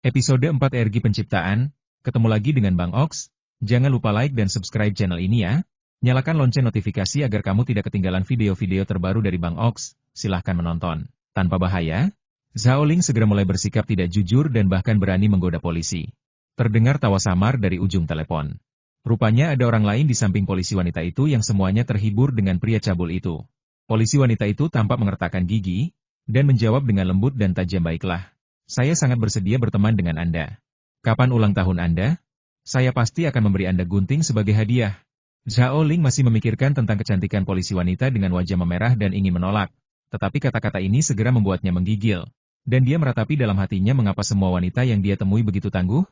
Episode 4 Energi Penciptaan, ketemu lagi dengan Bang Ox. Jangan lupa like dan subscribe channel ini ya. Nyalakan lonceng notifikasi agar kamu tidak ketinggalan video-video terbaru dari Bang Ox. Silahkan menonton. Tanpa bahaya, Zhao Ling segera mulai bersikap tidak jujur dan bahkan berani menggoda polisi. Terdengar tawa samar dari ujung telepon. Rupanya ada orang lain di samping polisi wanita itu yang semuanya terhibur dengan pria cabul itu. Polisi wanita itu tampak mengertakkan gigi, dan menjawab dengan lembut dan tajam, baiklah. Saya sangat bersedia berteman dengan Anda. Kapan ulang tahun Anda? Saya pasti akan memberi Anda gunting sebagai hadiah. Zhao Ling masih memikirkan tentang kecantikan polisi wanita dengan wajah memerah dan ingin menolak. Tetapi kata-kata ini segera membuatnya menggigil. Dan dia meratapi dalam hatinya mengapa semua wanita yang dia temui begitu tangguh.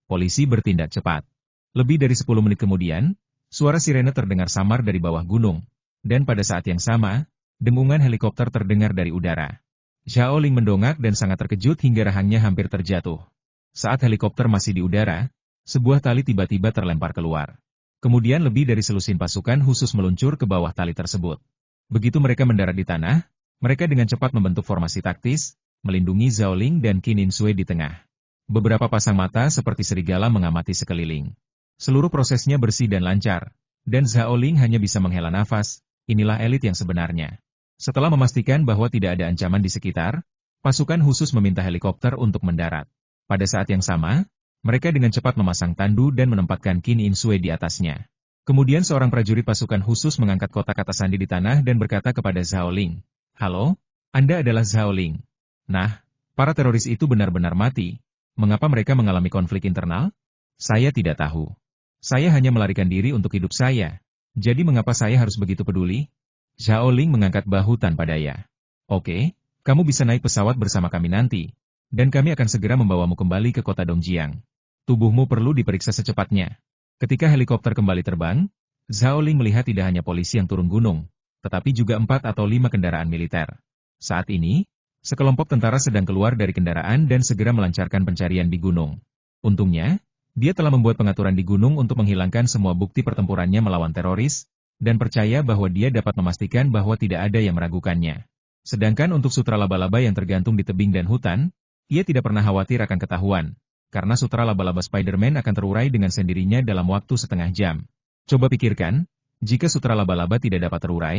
Polisi bertindak cepat. Lebih dari 10 menit kemudian, suara sirene terdengar samar dari bawah gunung. Dan pada saat yang sama, dengungan helikopter terdengar dari udara. Zhao Ling mendongak dan sangat terkejut hingga rahangnya hampir terjatuh. Saat helikopter masih di udara, sebuah tali tiba-tiba terlempar keluar. Kemudian lebih dari selusin pasukan khusus meluncur ke bawah tali tersebut. Begitu mereka mendarat di tanah, mereka dengan cepat membentuk formasi taktis, melindungi Zhao Ling dan Qin Inshui di tengah. Beberapa pasang mata seperti serigala mengamati sekeliling. Seluruh prosesnya bersih dan lancar, dan Zhao Ling hanya bisa menghela nafas. Inilah elit yang sebenarnya. Setelah memastikan bahwa tidak ada ancaman di sekitar, pasukan khusus meminta helikopter untuk mendarat. Pada saat yang sama, mereka dengan cepat memasang tandu dan menempatkan Qin Inshui di atasnya. Kemudian seorang prajurit pasukan khusus mengangkat kotak kata sandi di tanah dan berkata kepada Zhao Ling, "Halo, Anda adalah Zhao Ling. Nah, para teroris itu benar-benar mati. Mengapa mereka mengalami konflik internal? Saya tidak tahu. Saya hanya melarikan diri untuk hidup saya. Jadi mengapa saya harus begitu peduli?" Zhao Ling mengangkat bahu tanpa daya. "Oke, kamu bisa naik pesawat bersama kami nanti, dan kami akan segera membawamu kembali ke kota Dongjiang. Tubuhmu perlu diperiksa secepatnya." Ketika helikopter kembali terbang, Zhao Ling melihat tidak hanya polisi yang turun gunung, tetapi juga 4 atau 5 kendaraan militer. Saat ini, sekelompok tentara sedang keluar dari kendaraan dan segera melancarkan pencarian di gunung. Untungnya, dia telah membuat pengaturan di gunung untuk menghilangkan semua bukti pertempurannya melawan teroris, dan percaya bahwa dia dapat memastikan bahwa tidak ada yang meragukannya. Sedangkan untuk sutra laba-laba yang tergantung di tebing dan hutan, ia tidak pernah khawatir akan ketahuan, karena sutra laba-laba Spider-Man akan terurai dengan sendirinya dalam waktu setengah jam. Coba pikirkan, jika sutra laba-laba tidak dapat terurai,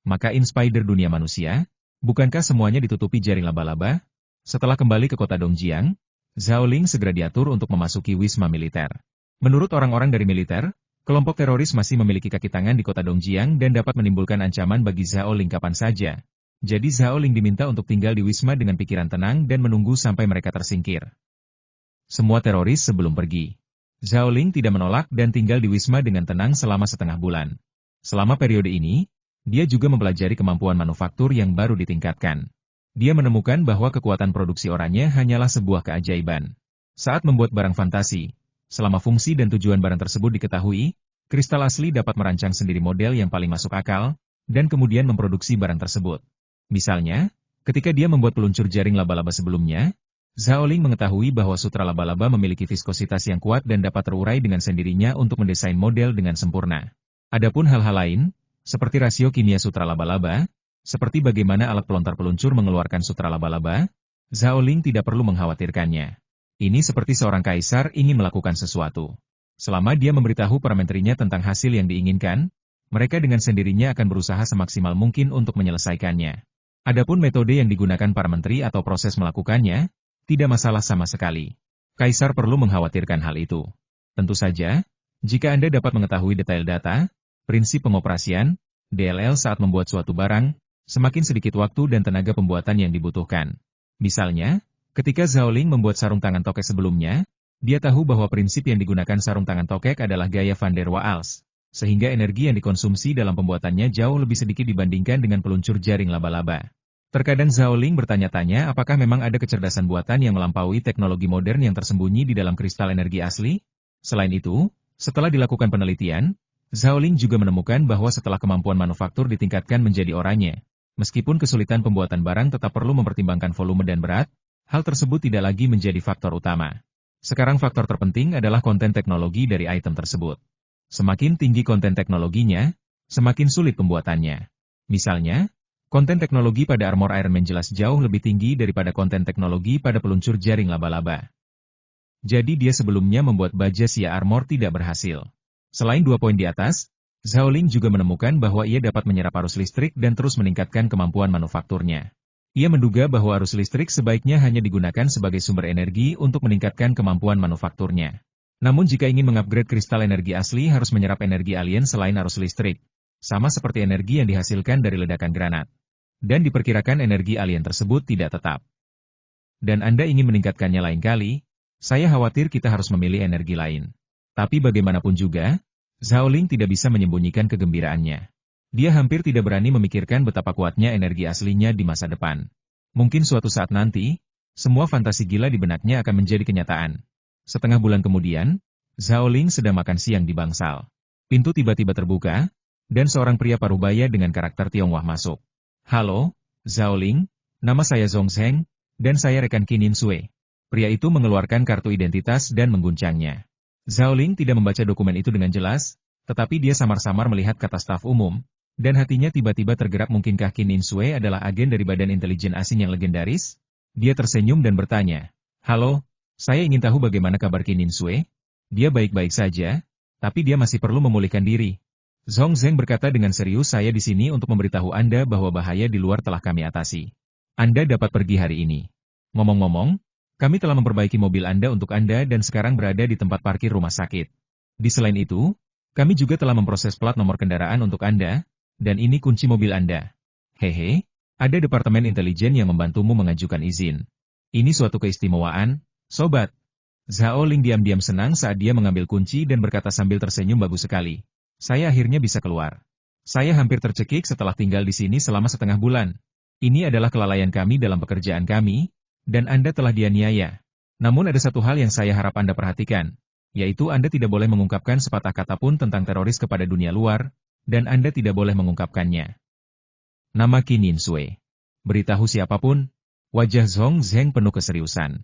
maka in-spider dunia manusia, bukankah semuanya ditutupi jaring laba-laba? Setelah kembali ke kota Dongjiang, Zhao Ling segera diatur untuk memasuki wisma militer. Menurut orang-orang dari militer, kelompok teroris masih memiliki kaki tangan di kota Dongjiang dan dapat menimbulkan ancaman bagi Zhao Ling kapan saja. Jadi Zhao Ling diminta untuk tinggal di wisma dengan pikiran tenang dan menunggu sampai mereka tersingkir. Semua teroris sebelum pergi. Zhao Ling tidak menolak dan tinggal di wisma dengan tenang selama setengah bulan. Selama periode ini, dia juga mempelajari kemampuan manufaktur yang baru ditingkatkan. Dia menemukan bahwa kekuatan produksi oranye hanyalah sebuah keajaiban. Saat membuat barang fantasi, selama fungsi dan tujuan barang tersebut diketahui, kristal asli dapat merancang sendiri model yang paling masuk akal, dan kemudian memproduksi barang tersebut. Misalnya, ketika dia membuat peluncur jaring laba-laba sebelumnya, Zhao Ling mengetahui bahwa sutra laba-laba memiliki viskositas yang kuat dan dapat terurai dengan sendirinya untuk mendesain model dengan sempurna. Adapun hal-hal lain, seperti rasio kimia sutra laba-laba, seperti bagaimana alat pelontar peluncur mengeluarkan sutra laba-laba, Zhao Ling tidak perlu mengkhawatirkannya. Ini seperti seorang kaisar ingin melakukan sesuatu. Selama dia memberitahu para menterinya tentang hasil yang diinginkan, mereka dengan sendirinya akan berusaha semaksimal mungkin untuk menyelesaikannya. Adapun metode yang digunakan para menteri atau proses melakukannya, tidak masalah sama sekali. Kaisar perlu mengkhawatirkan hal itu. Tentu saja, jika Anda dapat mengetahui detail data, prinsip pengoperasian, DLL saat membuat suatu barang, semakin sedikit waktu dan tenaga pembuatan yang dibutuhkan. Misalnya, ketika Zhao Ling membuat sarung tangan tokek sebelumnya, dia tahu bahwa prinsip yang digunakan sarung tangan tokek adalah gaya van der Waals, sehingga energi yang dikonsumsi dalam pembuatannya jauh lebih sedikit dibandingkan dengan peluncur jaring laba-laba. Terkadang Zhao Ling bertanya-tanya apakah memang ada kecerdasan buatan yang melampaui teknologi modern yang tersembunyi di dalam kristal energi asli? Selain itu, setelah dilakukan penelitian, Zhao Ling juga menemukan bahwa setelah kemampuan manufaktur ditingkatkan menjadi oranye, meskipun kesulitan pembuatan barang tetap perlu mempertimbangkan volume dan berat, hal tersebut tidak lagi menjadi faktor utama. Sekarang faktor terpenting adalah konten teknologi dari item tersebut. Semakin tinggi konten teknologinya, semakin sulit pembuatannya. Misalnya, konten teknologi pada armor Iron Man jelas jauh lebih tinggi daripada konten teknologi pada peluncur jaring laba-laba. Jadi dia sebelumnya membuat baja Xia Armor tidak berhasil. Selain 2 poin di atas, Zhao Ling juga menemukan bahwa ia dapat menyerap arus listrik dan terus meningkatkan kemampuan manufakturnya. Ia menduga bahwa arus listrik sebaiknya hanya digunakan sebagai sumber energi untuk meningkatkan kemampuan manufakturnya. Namun jika ingin mengupgrade kristal energi asli harus menyerap energi alien selain arus listrik. Sama seperti energi yang dihasilkan dari ledakan granat. Dan diperkirakan energi alien tersebut tidak tetap. Dan Anda ingin meningkatkannya lain kali, saya khawatir kita harus memilih energi lain. Tapi bagaimanapun juga, Zhao Ling tidak bisa menyembunyikan kegembiraannya. Dia hampir tidak berani memikirkan betapa kuatnya energi aslinya di masa depan. Mungkin suatu saat nanti, semua fantasi gila di benaknya akan menjadi kenyataan. Setengah bulan kemudian, Zhao Ling sedang makan siang di bangsal. Pintu tiba-tiba terbuka, dan seorang pria parubaya dengan karakter Tionghoa masuk. Halo, Zhao Ling, nama saya Zhong Zheng, dan saya rekan Qin Sui. Pria itu mengeluarkan kartu identitas dan mengguncangnya. Zhao Ling tidak membaca dokumen itu dengan jelas, tetapi dia samar-samar melihat kata staf umum, dan hatinya tiba-tiba tergerak mungkinkah Qin Sui adalah agen dari badan intelijen asing yang legendaris? Dia tersenyum dan bertanya, halo, saya ingin tahu bagaimana kabar Qin Sui? Dia baik-baik saja, tapi dia masih perlu memulihkan diri. Zhong Zheng berkata dengan serius saya di sini untuk memberitahu Anda bahwa bahaya di luar telah kami atasi. Anda dapat pergi hari ini. Ngomong-ngomong, kami telah memperbaiki mobil Anda untuk Anda dan sekarang berada di tempat parkir rumah sakit. Di selain itu, kami juga telah memproses plat nomor kendaraan untuk Anda, dan ini kunci mobil Anda. Hehe, ada departemen intelijen yang membantumu mengajukan izin. Ini suatu keistimewaan, sobat. Zhao Ling diam-diam senang saat dia mengambil kunci dan berkata sambil tersenyum bagus sekali. Saya akhirnya bisa keluar. Saya hampir tercekik setelah tinggal di sini selama setengah bulan. Ini adalah kelalaian kami dalam pekerjaan kami, dan Anda telah dianiaya. Namun ada satu hal yang saya harap Anda perhatikan, yaitu Anda tidak boleh mengungkapkan sepatah kata pun tentang teroris kepada dunia luar, dan Anda tidak boleh mengungkapkannya. Nama Qin Sui. Beritahu siapapun, wajah Zhong Zheng penuh keseriusan.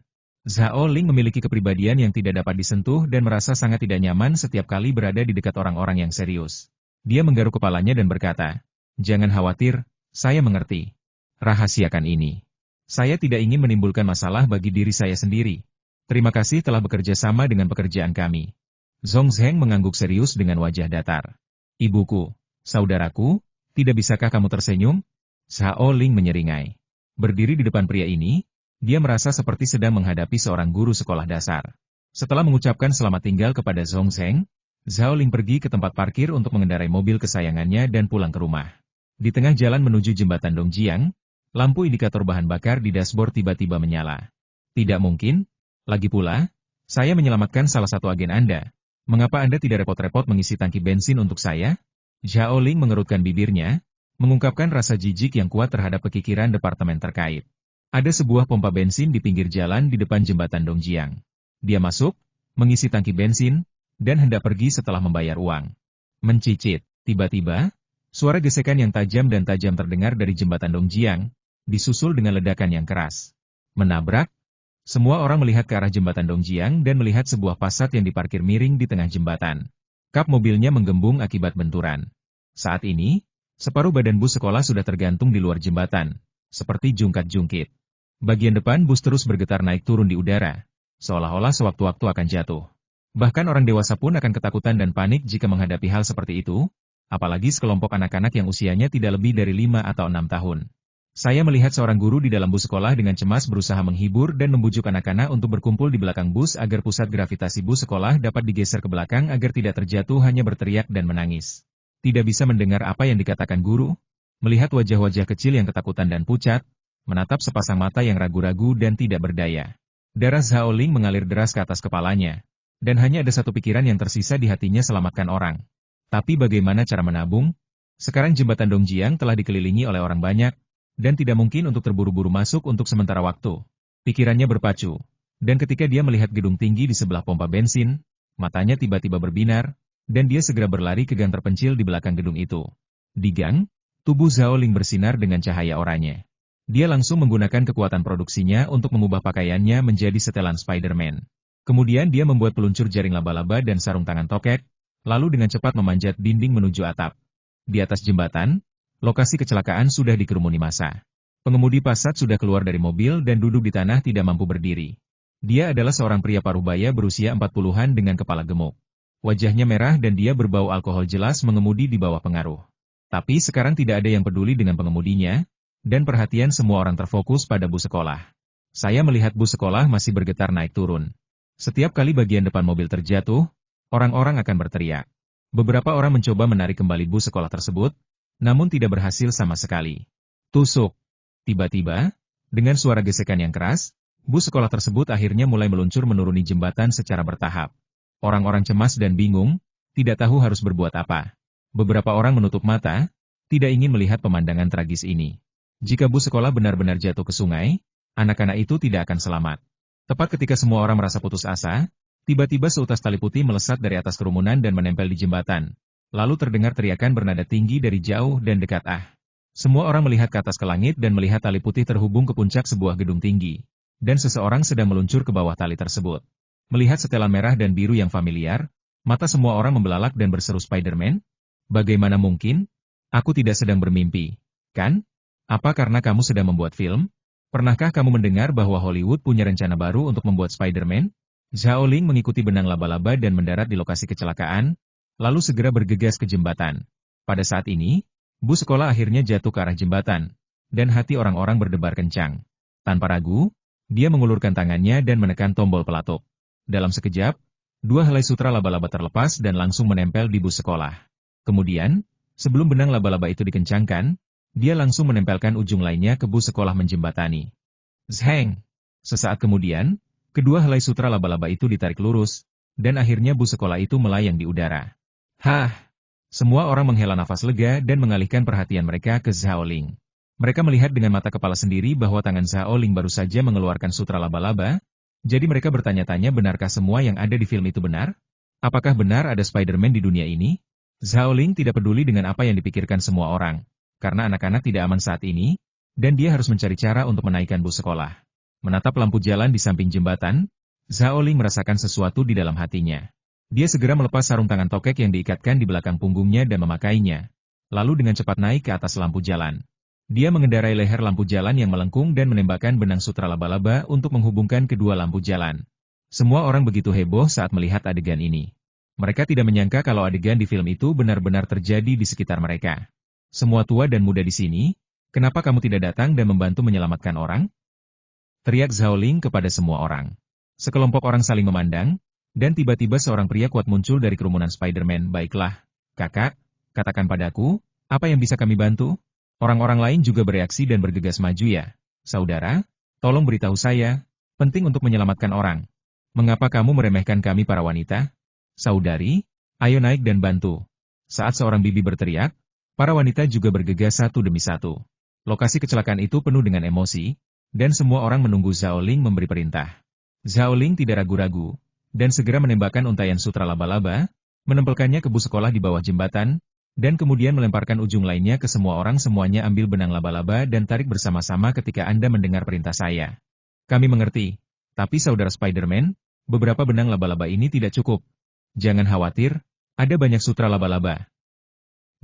Zhao Ling memiliki kepribadian yang tidak dapat disentuh dan merasa sangat tidak nyaman setiap kali berada di dekat orang-orang yang serius. Dia menggaruk kepalanya dan berkata, jangan khawatir, saya mengerti. Rahasiakan ini. Saya tidak ingin menimbulkan masalah bagi diri saya sendiri. Terima kasih telah bekerja sama dengan pekerjaan kami. Zhong Zheng mengangguk serius dengan wajah datar. Ibuku, saudaraku, tidak bisakah kamu tersenyum? Zhao Ling menyeringai. Berdiri di depan pria ini, dia merasa seperti sedang menghadapi seorang guru sekolah dasar. Setelah mengucapkan selamat tinggal kepada Zhong Zheng, Zhao Ling pergi ke tempat parkir untuk mengendarai mobil kesayangannya dan pulang ke rumah. Di tengah jalan menuju jembatan Dongjiang, lampu indikator bahan bakar di dashboard tiba-tiba menyala. Tidak mungkin, lagi pula, saya menyelamatkan salah satu agen Anda. Mengapa Anda tidak repot-repot mengisi tangki bensin untuk saya? Zhao Ling mengerutkan bibirnya, mengungkapkan rasa jijik yang kuat terhadap kekikiran departemen terkait. Ada sebuah pompa bensin di pinggir jalan di depan jembatan Dongjiang. Dia masuk, mengisi tangki bensin, dan hendak pergi setelah membayar uang. Mencicit, tiba-tiba, suara gesekan yang tajam dan tajam terdengar dari jembatan Dongjiang, disusul dengan ledakan yang keras. Menabrak. Semua orang melihat ke arah jembatan Dongjiang dan melihat sebuah Passat yang diparkir miring di tengah jembatan. Kap mobilnya menggembung akibat benturan. Saat ini, separuh badan bus sekolah sudah tergantung di luar jembatan, seperti jungkat-jungkit. Bagian depan bus terus bergetar naik turun di udara, seolah-olah sewaktu-waktu akan jatuh. Bahkan orang dewasa pun akan ketakutan dan panik jika menghadapi hal seperti itu, apalagi sekelompok anak-anak yang usianya tidak lebih dari 5 atau 6 tahun. Saya melihat seorang guru di dalam bus sekolah dengan cemas berusaha menghibur dan membujuk anak-anak untuk berkumpul di belakang bus agar pusat gravitasi bus sekolah dapat digeser ke belakang agar tidak terjatuh hanya berteriak dan menangis. Tidak bisa mendengar apa yang dikatakan guru, melihat wajah-wajah kecil yang ketakutan dan pucat, menatap sepasang mata yang ragu-ragu dan tidak berdaya. Darah Zhao Ling mengalir deras ke atas kepalanya, dan hanya ada satu pikiran yang tersisa di hatinya selamatkan orang. Tapi bagaimana cara menabung? Sekarang jembatan Dongjiang telah dikelilingi oleh orang banyak, dan tidak mungkin untuk terburu-buru masuk untuk sementara waktu. Pikirannya berpacu, dan ketika dia melihat gedung tinggi di sebelah pompa bensin, matanya tiba-tiba berbinar, dan dia segera berlari ke gang terpencil di belakang gedung itu. Di gang, tubuh Zhao Ling bersinar dengan cahaya oranye. Dia langsung menggunakan kekuatan produksinya untuk mengubah pakaiannya menjadi setelan Spider-Man. Kemudian dia membuat peluncur jaring laba-laba dan sarung tangan tokek, lalu dengan cepat memanjat dinding menuju atap. Di atas jembatan, lokasi kecelakaan sudah dikerumuni massa. Pengemudi Passat sudah keluar dari mobil dan duduk di tanah tidak mampu berdiri. Dia adalah seorang pria parubaya berusia 40-an dengan kepala gemuk. Wajahnya merah dan dia berbau alkohol, jelas mengemudi di bawah pengaruh. Tapi sekarang tidak ada yang peduli dengan pengemudinya, dan perhatian semua orang terfokus pada bus sekolah. Saya melihat bus sekolah masih bergetar naik turun. Setiap kali bagian depan mobil terjatuh, orang-orang akan berteriak. Beberapa orang mencoba menarik kembali bus sekolah tersebut, namun tidak berhasil sama sekali. Tusuk. Tiba-tiba, dengan suara gesekan yang keras, bus sekolah tersebut akhirnya mulai meluncur menuruni jembatan secara bertahap. Orang-orang cemas dan bingung, tidak tahu harus berbuat apa. Beberapa orang menutup mata, tidak ingin melihat pemandangan tragis ini. Jika bus sekolah benar-benar jatuh ke sungai, anak-anak itu tidak akan selamat. Tepat ketika semua orang merasa putus asa, tiba-tiba seutas tali putih melesat dari atas kerumunan dan menempel di jembatan. Lalu terdengar teriakan bernada tinggi dari jauh dan dekat. Semua orang melihat ke atas ke langit dan melihat tali putih terhubung ke puncak sebuah gedung tinggi. Dan seseorang sedang meluncur ke bawah tali tersebut. Melihat setelan merah dan biru yang familiar, mata semua orang membelalak dan berseru, "Spider-Man? Bagaimana mungkin? Aku tidak sedang bermimpi, kan? Apa karena kamu sedang membuat film? Pernahkah kamu mendengar bahwa Hollywood punya rencana baru untuk membuat Spider-Man?" Zhao Ling mengikuti benang laba-laba dan mendarat di lokasi kecelakaan, lalu segera bergegas ke jembatan. Pada saat ini, bus sekolah akhirnya jatuh ke arah jembatan, dan hati orang-orang berdebar kencang. Tanpa ragu, dia mengulurkan tangannya dan menekan tombol pelatuk. Dalam sekejap, dua helai sutra laba-laba terlepas dan langsung menempel di bus sekolah. Kemudian, sebelum benang laba-laba itu dikencangkan, dia langsung menempelkan ujung lainnya ke bus sekolah menjembatani. Zheng! Sesaat kemudian, kedua helai sutra laba-laba itu ditarik lurus, dan akhirnya bus sekolah itu melayang di udara. Hah! Semua orang menghela nafas lega dan mengalihkan perhatian mereka ke Zhao Ling. Mereka melihat dengan mata kepala sendiri bahwa tangan Zhao Ling baru saja mengeluarkan sutra laba-laba, jadi mereka bertanya-tanya, benarkah semua yang ada di film itu benar? Apakah benar ada Spider-Man di dunia ini? Zhao Ling tidak peduli dengan apa yang dipikirkan semua orang, karena anak-anak tidak aman saat ini, dan dia harus mencari cara untuk menaikkan bus sekolah. Menatap lampu jalan di samping jembatan, Zhao Ling merasakan sesuatu di dalam hatinya. Dia segera melepas sarung tangan tokek yang diikatkan di belakang punggungnya dan memakainya, lalu dengan cepat naik ke atas lampu jalan. Dia mengendarai leher lampu jalan yang melengkung dan menembakkan benang sutra laba-laba untuk menghubungkan kedua lampu jalan. Semua orang begitu heboh saat melihat adegan ini. Mereka tidak menyangka kalau adegan di film itu benar-benar terjadi di sekitar mereka. Semua tua dan muda di sini, kenapa kamu tidak datang dan membantu menyelamatkan orang? Teriak Zhao Ling kepada semua orang. Sekelompok orang saling memandang, dan tiba-tiba seorang pria kuat muncul dari kerumunan Spider-Man. Baiklah, kakak, katakan padaku, apa yang bisa kami bantu? Orang-orang lain juga bereaksi dan bergegas maju. Ya, saudara, tolong beritahu saya, penting untuk menyelamatkan orang. Mengapa kamu meremehkan kami para wanita? Saudari, ayo naik dan bantu. Saat seorang bibi berteriak, para wanita juga bergegas satu demi satu. Lokasi kecelakaan itu penuh dengan emosi, dan semua orang menunggu Zhao Ling memberi perintah. Zhao Ling tidak ragu-ragu, dan segera menembakkan untaian sutra laba-laba, menempelkannya ke bus sekolah di bawah jembatan, dan kemudian melemparkan ujung lainnya ke semua orang. Semuanya ambil benang laba-laba dan tarik bersama-sama ketika Anda mendengar perintah saya. Kami mengerti, tapi saudara Spider-Man, beberapa benang laba-laba ini tidak cukup. Jangan khawatir, ada banyak sutra laba-laba.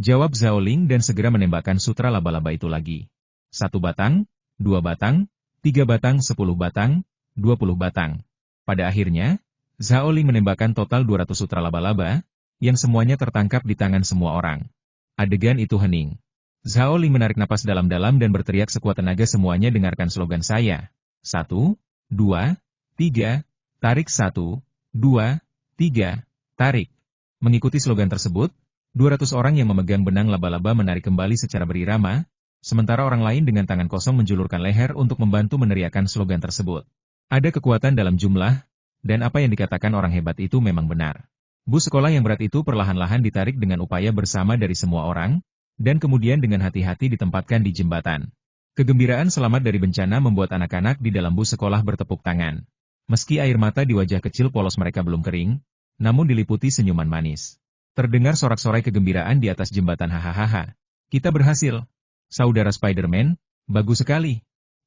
Jawab Zhao Ling dan segera menembakkan sutra laba-laba itu lagi. 1 batang, 2 batang, 3 batang, 10 batang, 20 batang. Pada akhirnya, Zhao Ling menembakkan total 200 sutra laba-laba, yang semuanya tertangkap di tangan semua orang. Adegan itu hening. Zhao Ling menarik napas dalam-dalam dan berteriak sekuat tenaga, semuanya dengarkan slogan saya. 1, 2, 3, tarik 1, 2, 3, tarik. Mengikuti slogan tersebut, 200 orang yang memegang benang laba-laba menarik kembali secara berirama, sementara orang lain dengan tangan kosong menjulurkan leher untuk membantu meneriakkan slogan tersebut. Ada kekuatan dalam jumlah, dan apa yang dikatakan orang hebat itu memang benar. Bus sekolah yang berat itu perlahan-lahan ditarik dengan upaya bersama dari semua orang, dan kemudian dengan hati-hati ditempatkan di jembatan. Kegembiraan selamat dari bencana membuat anak-anak di dalam bus sekolah bertepuk tangan. Meski air mata di wajah kecil polos mereka belum kering, namun diliputi senyuman manis. Terdengar sorak-sorai kegembiraan di atas jembatan. Hahaha. Kita berhasil. Saudara Spider-Man, bagus sekali.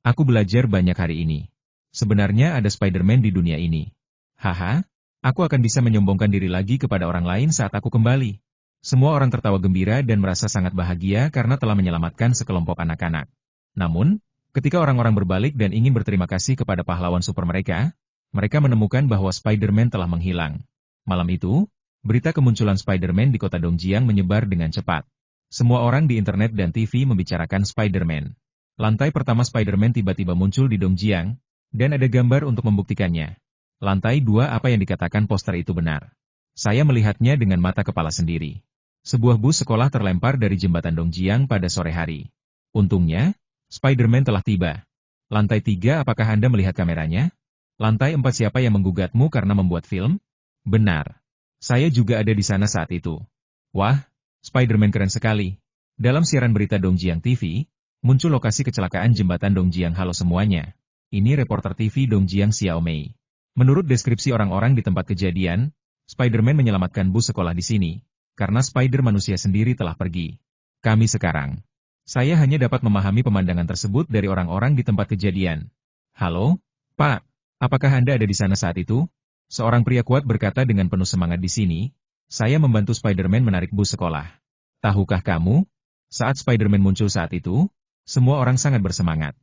Aku belajar banyak hari ini. Sebenarnya ada Spider-Man di dunia ini. Haha. Aku akan bisa menyombongkan diri lagi kepada orang lain saat aku kembali. Semua orang tertawa gembira dan merasa sangat bahagia karena telah menyelamatkan sekelompok anak-anak. Namun, ketika orang-orang berbalik dan ingin berterima kasih kepada pahlawan super mereka Mereka menemukan bahwa Spider-Man telah menghilang. Malam itu, berita kemunculan Spider-Man di kota Dongjiang menyebar dengan cepat. Semua orang di internet dan TV membicarakan Spider-Man. Lantai pertama Spider-Man tiba-tiba muncul di Dongjiang, dan ada gambar untuk membuktikannya. Lantai 2 apa yang dikatakan poster itu benar. Saya melihatnya dengan mata kepala sendiri. Sebuah bus sekolah terlempar dari jembatan Dongjiang pada sore hari. Untungnya, Spider-Man telah tiba. Lantai 3 apakah Anda melihat kameranya? Lantai 4 siapa yang menggugatmu karena membuat film? Benar. Saya juga ada di sana saat itu. Wah, Spider-Man keren sekali. Dalam siaran berita Dongjiang TV, muncul lokasi kecelakaan jembatan Dongjiang. Halo semuanya. Ini reporter TV Dongjiang Xiaomei. Menurut deskripsi orang-orang di tempat kejadian, Spider-Man menyelamatkan bus sekolah di sini, karena Spider manusia sendiri telah pergi. Kami sekarang. Saya hanya dapat memahami pemandangan tersebut dari orang-orang di tempat kejadian. Halo, Pak. Apakah Anda ada di sana saat itu? Seorang pria kuat berkata dengan penuh semangat di sini, saya membantu Spider-Man menarik bus sekolah. Tahukah kamu? Saat Spider-Man muncul saat itu, semua orang sangat bersemangat.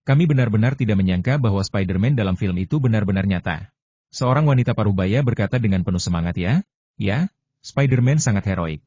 Kami benar-benar tidak menyangka bahwa Spider-Man dalam film itu benar-benar nyata. Seorang wanita parubaya berkata dengan penuh semangat ya, Spider-Man sangat heroik.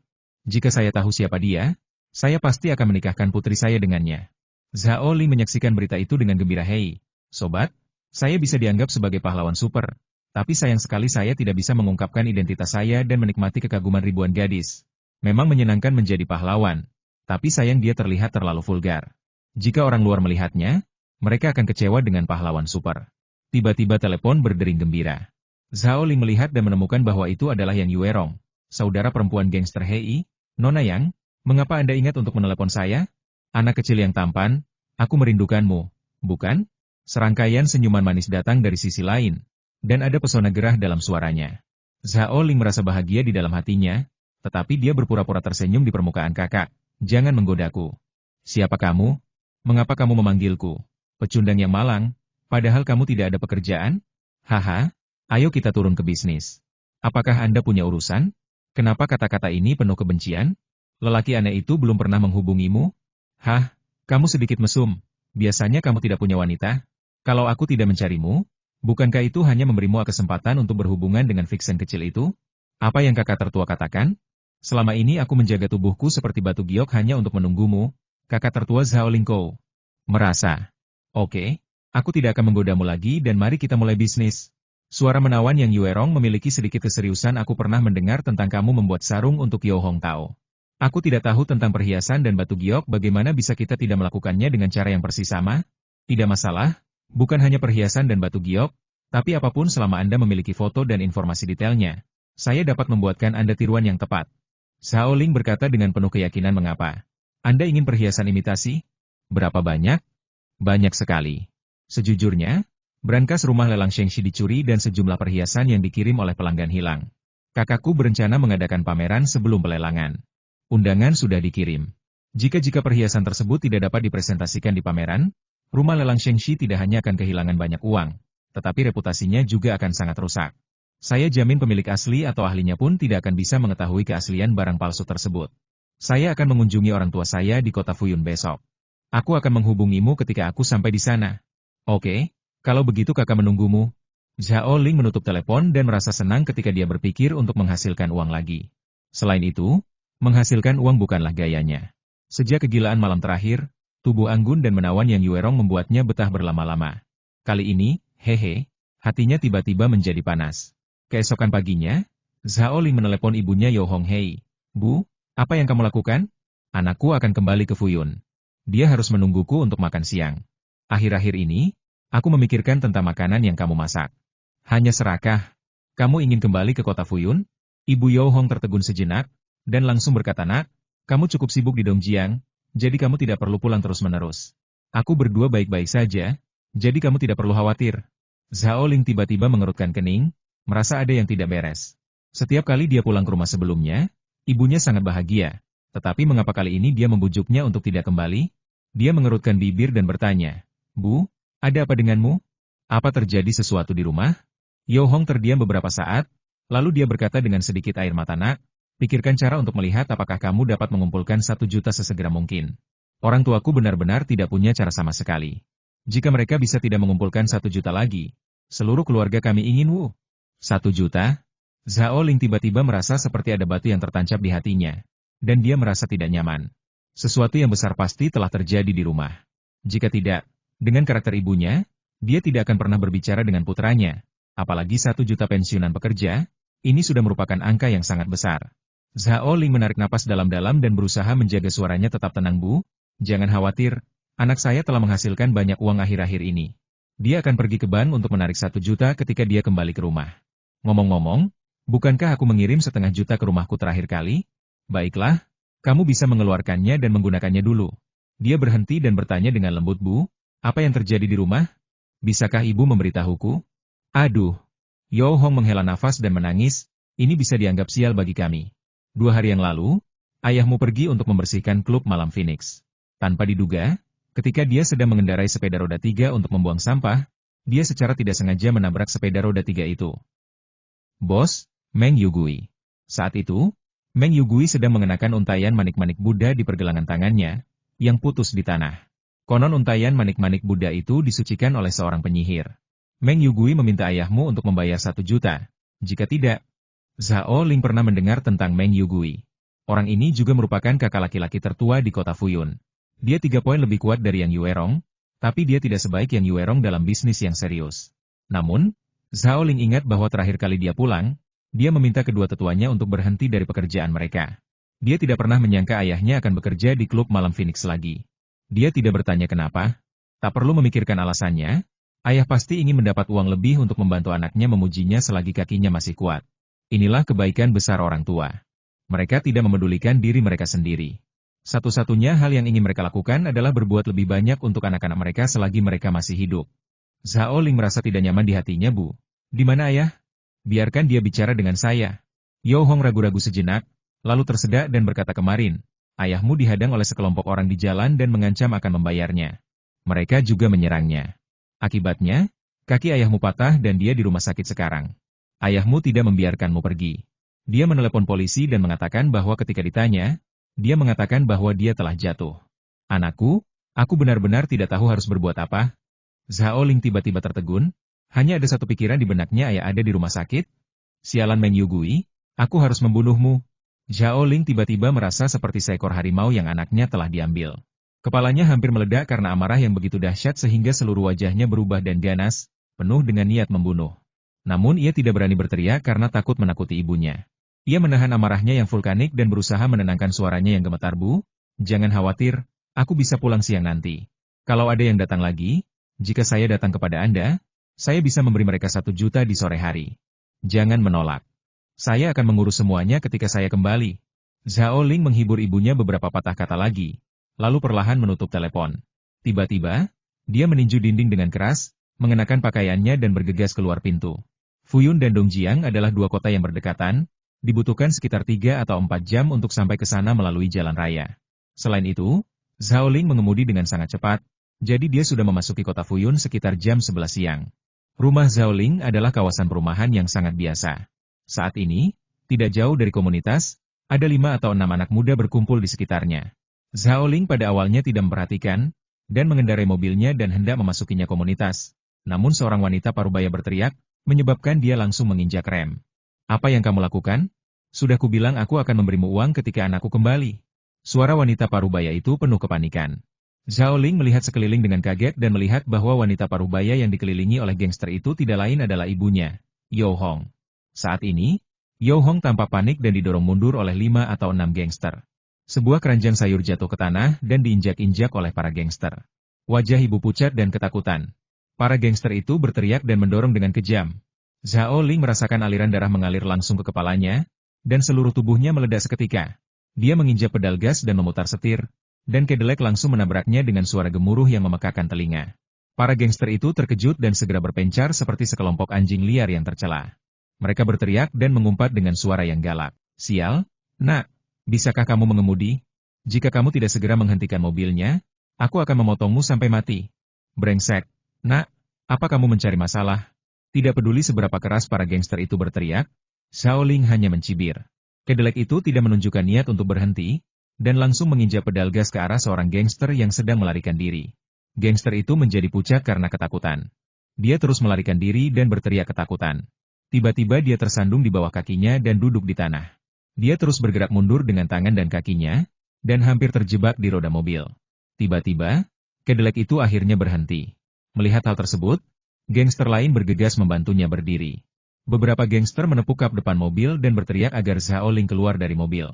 Jika saya tahu siapa dia, saya pasti akan menikahkan putri saya dengannya. Zhao Li menyaksikan berita itu dengan gembira. Hei, sobat. Saya bisa dianggap sebagai pahlawan super, tapi sayang sekali saya tidak bisa mengungkapkan identitas saya dan menikmati kekaguman ribuan gadis. Memang menyenangkan menjadi pahlawan, tapi sayang dia terlihat terlalu vulgar. Jika orang luar melihatnya, mereka akan kecewa dengan pahlawan super. Tiba-tiba telepon berdering gembira. Zhao Ling melihat dan menemukan bahwa itu adalah Yang Yuerong, saudara perempuan gangster. Hei, Nona Yang, mengapa Anda ingat untuk menelepon saya? Anak kecil yang tampan, aku merindukanmu, bukan? Serangkaian senyuman manis datang dari sisi lain, dan ada pesona gerah dalam suaranya. Zhao Ling merasa bahagia di dalam hatinya, tetapi dia berpura-pura tersenyum di permukaan. Kakak, jangan menggodaku. Siapa kamu? Mengapa kamu memanggilku? Pecundang yang malang, padahal kamu tidak ada pekerjaan? Haha, ayo kita turun ke bisnis. Apakah Anda punya urusan? Kenapa kata-kata ini penuh kebencian? Lelaki aneh itu belum pernah menghubungimu? Hah, kamu sedikit mesum. Biasanya kamu tidak punya wanita? Kalau aku tidak mencarimu, bukankah itu hanya memberimu kesempatan untuk berhubungan dengan Vixen kecil itu? Apa yang kakak tertua katakan? Selama ini aku menjaga tubuhku seperti batu giok hanya untuk menunggumu, kakak tertua Zhao Lingkou. Merasa. Oke, aku tidak akan menggodamu lagi dan mari kita mulai bisnis. Suara menawan Yang Yuerong memiliki sedikit keseriusan. Aku pernah mendengar tentang kamu membuat sarung untuk Yo Hong Tao. Aku tidak tahu tentang perhiasan dan batu giok. Bagaimana bisa kita tidak melakukannya dengan cara yang persis sama? Tidak masalah. Bukan hanya perhiasan dan batu giok, tapi apapun selama Anda memiliki foto dan informasi detailnya. Saya dapat membuatkan Anda tiruan yang tepat. Zhao Ling berkata dengan penuh keyakinan. Mengapa? Anda ingin perhiasan imitasi? Berapa banyak? Banyak sekali. Sejujurnya, brankas rumah lelang Shengxi dicuri dan sejumlah perhiasan yang dikirim oleh pelanggan hilang. Kakakku berencana mengadakan pameran sebelum pelelangan. Undangan sudah dikirim. Jika perhiasan tersebut tidak dapat dipresentasikan di pameran, rumah lelang Shengxi tidak hanya akan kehilangan banyak uang, tetapi reputasinya juga akan sangat rusak. Saya jamin pemilik asli atau ahlinya pun tidak akan bisa mengetahui keaslian barang palsu tersebut. Saya akan mengunjungi orang tua saya di kota Fuyun besok. Aku akan menghubungimu ketika aku sampai di sana. Oke, kalau begitu kakak menunggumu. Zhao Ling menutup telepon dan merasa senang ketika dia berpikir untuk menghasilkan uang lagi. Selain itu, menghasilkan uang bukanlah gayanya. Sejak kegilaan malam terakhir, tubuh anggun dan menawan Yang Yuerong membuatnya betah berlama-lama. Kali ini, hatinya tiba-tiba menjadi panas. Keesokan paginya, Zhao Ling menelepon ibunya Yo Hong. Hei, Bu, apa yang kamu lakukan? Anakku akan kembali ke Fuyun. Dia harus menungguku untuk makan siang. Akhir-akhir ini, aku memikirkan tentang makanan yang kamu masak. Hanya serakah. Kamu ingin kembali ke kota Fuyun? Ibu Yo Hong tertegun sejenak, dan langsung berkata, Nak, kamu cukup sibuk di Dongjiang, jadi kamu tidak perlu pulang terus-menerus. Aku berdua baik-baik saja, jadi kamu tidak perlu khawatir. Zhao Ling tiba-tiba mengerutkan kening, merasa ada yang tidak beres. Setiap kali dia pulang ke rumah sebelumnya, ibunya sangat bahagia. Tetapi mengapa kali ini dia membujuknya untuk tidak kembali? Dia mengerutkan bibir dan bertanya, Bu, ada apa denganmu? Apa terjadi sesuatu di rumah? Yo Hong terdiam beberapa saat, lalu dia berkata dengan sedikit air mata. Nak, pikirkan cara untuk melihat apakah kamu dapat mengumpulkan 1 juta sesegera mungkin. Orang tuaku benar-benar tidak punya cara sama sekali. Jika mereka bisa tidak mengumpulkan 1 juta lagi, Seluruh keluarga kami ingin Wu. 1 juta? Zhao Ling tiba-tiba merasa seperti ada batu yang tertancap di hatinya. Dan dia merasa tidak nyaman. Sesuatu yang besar pasti telah terjadi di rumah. Jika tidak, dengan karakter ibunya, dia tidak akan pernah berbicara dengan putranya. Apalagi 1 juta pensiunan pekerja, ini sudah merupakan angka yang sangat besar. Zhao Ling menarik napas dalam-dalam dan berusaha menjaga suaranya tetap tenang Bu. Jangan khawatir, anak saya telah menghasilkan banyak uang akhir-akhir ini. Dia akan pergi ke bank untuk menarik 1 juta ketika dia kembali ke rumah. Ngomong-ngomong, bukankah aku mengirim 1/2 juta ke rumahku terakhir kali? Baiklah, kamu bisa mengeluarkannya dan menggunakannya dulu. Dia berhenti dan bertanya dengan lembut Bu, apa yang terjadi di rumah? Bisakah ibu memberitahuku? Aduh. Yo Hong menghela nafas dan menangis, ini bisa dianggap sial bagi kami. 2 hari yang lalu, ayahmu pergi untuk membersihkan klub malam Phoenix. Tanpa diduga, ketika dia sedang mengendarai sepeda roda 3 untuk membuang sampah, dia secara tidak sengaja menabrak sepeda roda 3 itu. Bos, Meng Yugui. Saat itu, Meng Yugui sedang mengenakan untaian manik-manik Buddha di pergelangan tangannya, yang putus di tanah. Konon untaian manik-manik Buddha itu disucikan oleh seorang penyihir. Meng Yugui meminta ayahmu untuk membayar 1 juta. Jika tidak, Zhao Ling pernah mendengar tentang Meng Yugui. Orang ini juga merupakan kakak laki-laki tertua di kota Fuyun. Dia 3 poin lebih kuat dari Yang Yuerong, tapi dia tidak sebaik Yang Yuerong dalam bisnis yang serius. Namun, Zhao Ling ingat bahwa terakhir kali dia pulang, dia meminta kedua tetuanya untuk berhenti dari pekerjaan mereka. Dia tidak pernah menyangka ayahnya akan bekerja di klub malam Phoenix lagi. Dia tidak bertanya kenapa. Tak perlu memikirkan alasannya, ayah pasti ingin mendapat uang lebih untuk membantu anaknya memujinya selagi kakinya masih kuat. Inilah kebaikan besar orang tua. Mereka tidak memedulikan diri mereka sendiri. Satu-satunya hal yang ingin mereka lakukan adalah berbuat lebih banyak untuk anak-anak mereka selagi mereka masih hidup. Zhao Ling merasa tidak nyaman di hatinya Bu. Di mana ayah? Biarkan dia bicara dengan saya. Yo Hong ragu-ragu sejenak, lalu tersedak dan berkata kemarin, ayahmu dihadang oleh sekelompok orang di jalan dan mengancam akan membayarnya. Mereka juga menyerangnya. Akibatnya, kaki ayahmu patah dan dia di rumah sakit sekarang. Ayahmu tidak membiarkanmu pergi. Dia menelepon polisi dan mengatakan bahwa ketika ditanya, dia mengatakan bahwa dia telah jatuh. Anakku, aku benar-benar tidak tahu harus berbuat apa. Zhao Ling tiba-tiba tertegun, hanya ada satu pikiran di benaknya ayah ada di rumah sakit. Sialan Meng Yugui, aku harus membunuhmu. Zhao Ling tiba-tiba merasa seperti seekor harimau yang anaknya telah diambil. Kepalanya hampir meledak karena amarah yang begitu dahsyat sehingga seluruh wajahnya berubah dan ganas, penuh dengan niat membunuh. Namun ia tidak berani berteriak karena takut menakuti ibunya. Ia menahan amarahnya yang vulkanik dan berusaha menenangkan suaranya yang gemetar Bu, jangan khawatir, aku bisa pulang siang nanti. Kalau ada yang datang lagi, jika saya datang kepada Anda, saya bisa memberi mereka 1 juta di sore hari. Jangan menolak. Saya akan mengurus semuanya ketika saya kembali. Zhao Ling menghibur ibunya beberapa patah kata lagi, lalu perlahan menutup telepon. Tiba-tiba, dia meninju dinding dengan keras, mengenakan pakaiannya dan bergegas keluar pintu. Fuyun dan Dongjiang adalah 2 kota yang berdekatan, dibutuhkan sekitar 3 atau 4 jam untuk sampai ke sana melalui jalan raya. Selain itu, Zhao Ling mengemudi dengan sangat cepat, jadi dia sudah memasuki kota Fuyun sekitar jam 11 siang. Rumah Zhao Ling adalah kawasan perumahan yang sangat biasa. Saat ini, tidak jauh dari komunitas, ada 5 atau 6 anak muda berkumpul di sekitarnya. Zhao Ling pada awalnya tidak memperhatikan, dan mengendarai mobilnya dan hendak memasukinya komunitas. Namun seorang wanita parubaya berteriak, menyebabkan dia langsung menginjak rem. Apa yang kamu lakukan? Sudah kubilang aku akan memberimu uang ketika anakku kembali. Suara wanita parubaya itu penuh kepanikan. Zhao Ling melihat sekeliling dengan kaget dan melihat bahwa wanita parubaya yang dikelilingi oleh gangster itu tidak lain adalah ibunya, Yo Hong. Saat ini, Yo Hong tampak panik dan didorong mundur oleh 5 atau 6 gangster. Sebuah keranjang sayur jatuh ke tanah dan diinjak-injak oleh para gangster. Wajah ibu pucat dan ketakutan. Para gangster itu berteriak dan mendorong dengan kejam. Zhao Ling merasakan aliran darah mengalir langsung ke kepalanya, dan seluruh tubuhnya meledak seketika. Dia menginjak pedal gas dan memutar setir, dan Cadillac langsung menabraknya dengan suara gemuruh yang memekakan telinga. Para gangster itu terkejut dan segera berpencar seperti sekelompok anjing liar yang tercela. Mereka berteriak dan mengumpat dengan suara yang galak. Sial, nak, bisakah kamu mengemudi? Jika kamu tidak segera menghentikan mobilnya, aku akan memotongmu sampai mati. Brengsek, nak, apa kamu mencari masalah? Tidak peduli seberapa keras para gangster itu berteriak, Zhao Ling hanya mencibir. Cadillac itu tidak menunjukkan niat untuk berhenti, dan langsung menginjak pedal gas ke arah seorang gangster yang sedang melarikan diri. Gangster itu menjadi pucat karena ketakutan. Dia terus melarikan diri dan berteriak ketakutan. Tiba-tiba dia tersandung di bawah kakinya dan duduk di tanah. Dia terus bergerak mundur dengan tangan dan kakinya, dan hampir terjebak di roda mobil. Tiba-tiba, kedelek itu akhirnya berhenti. Melihat hal tersebut, gangster lain bergegas membantunya berdiri. Beberapa gangster menepuk kap depan mobil dan berteriak agar Zhao Ling keluar dari mobil.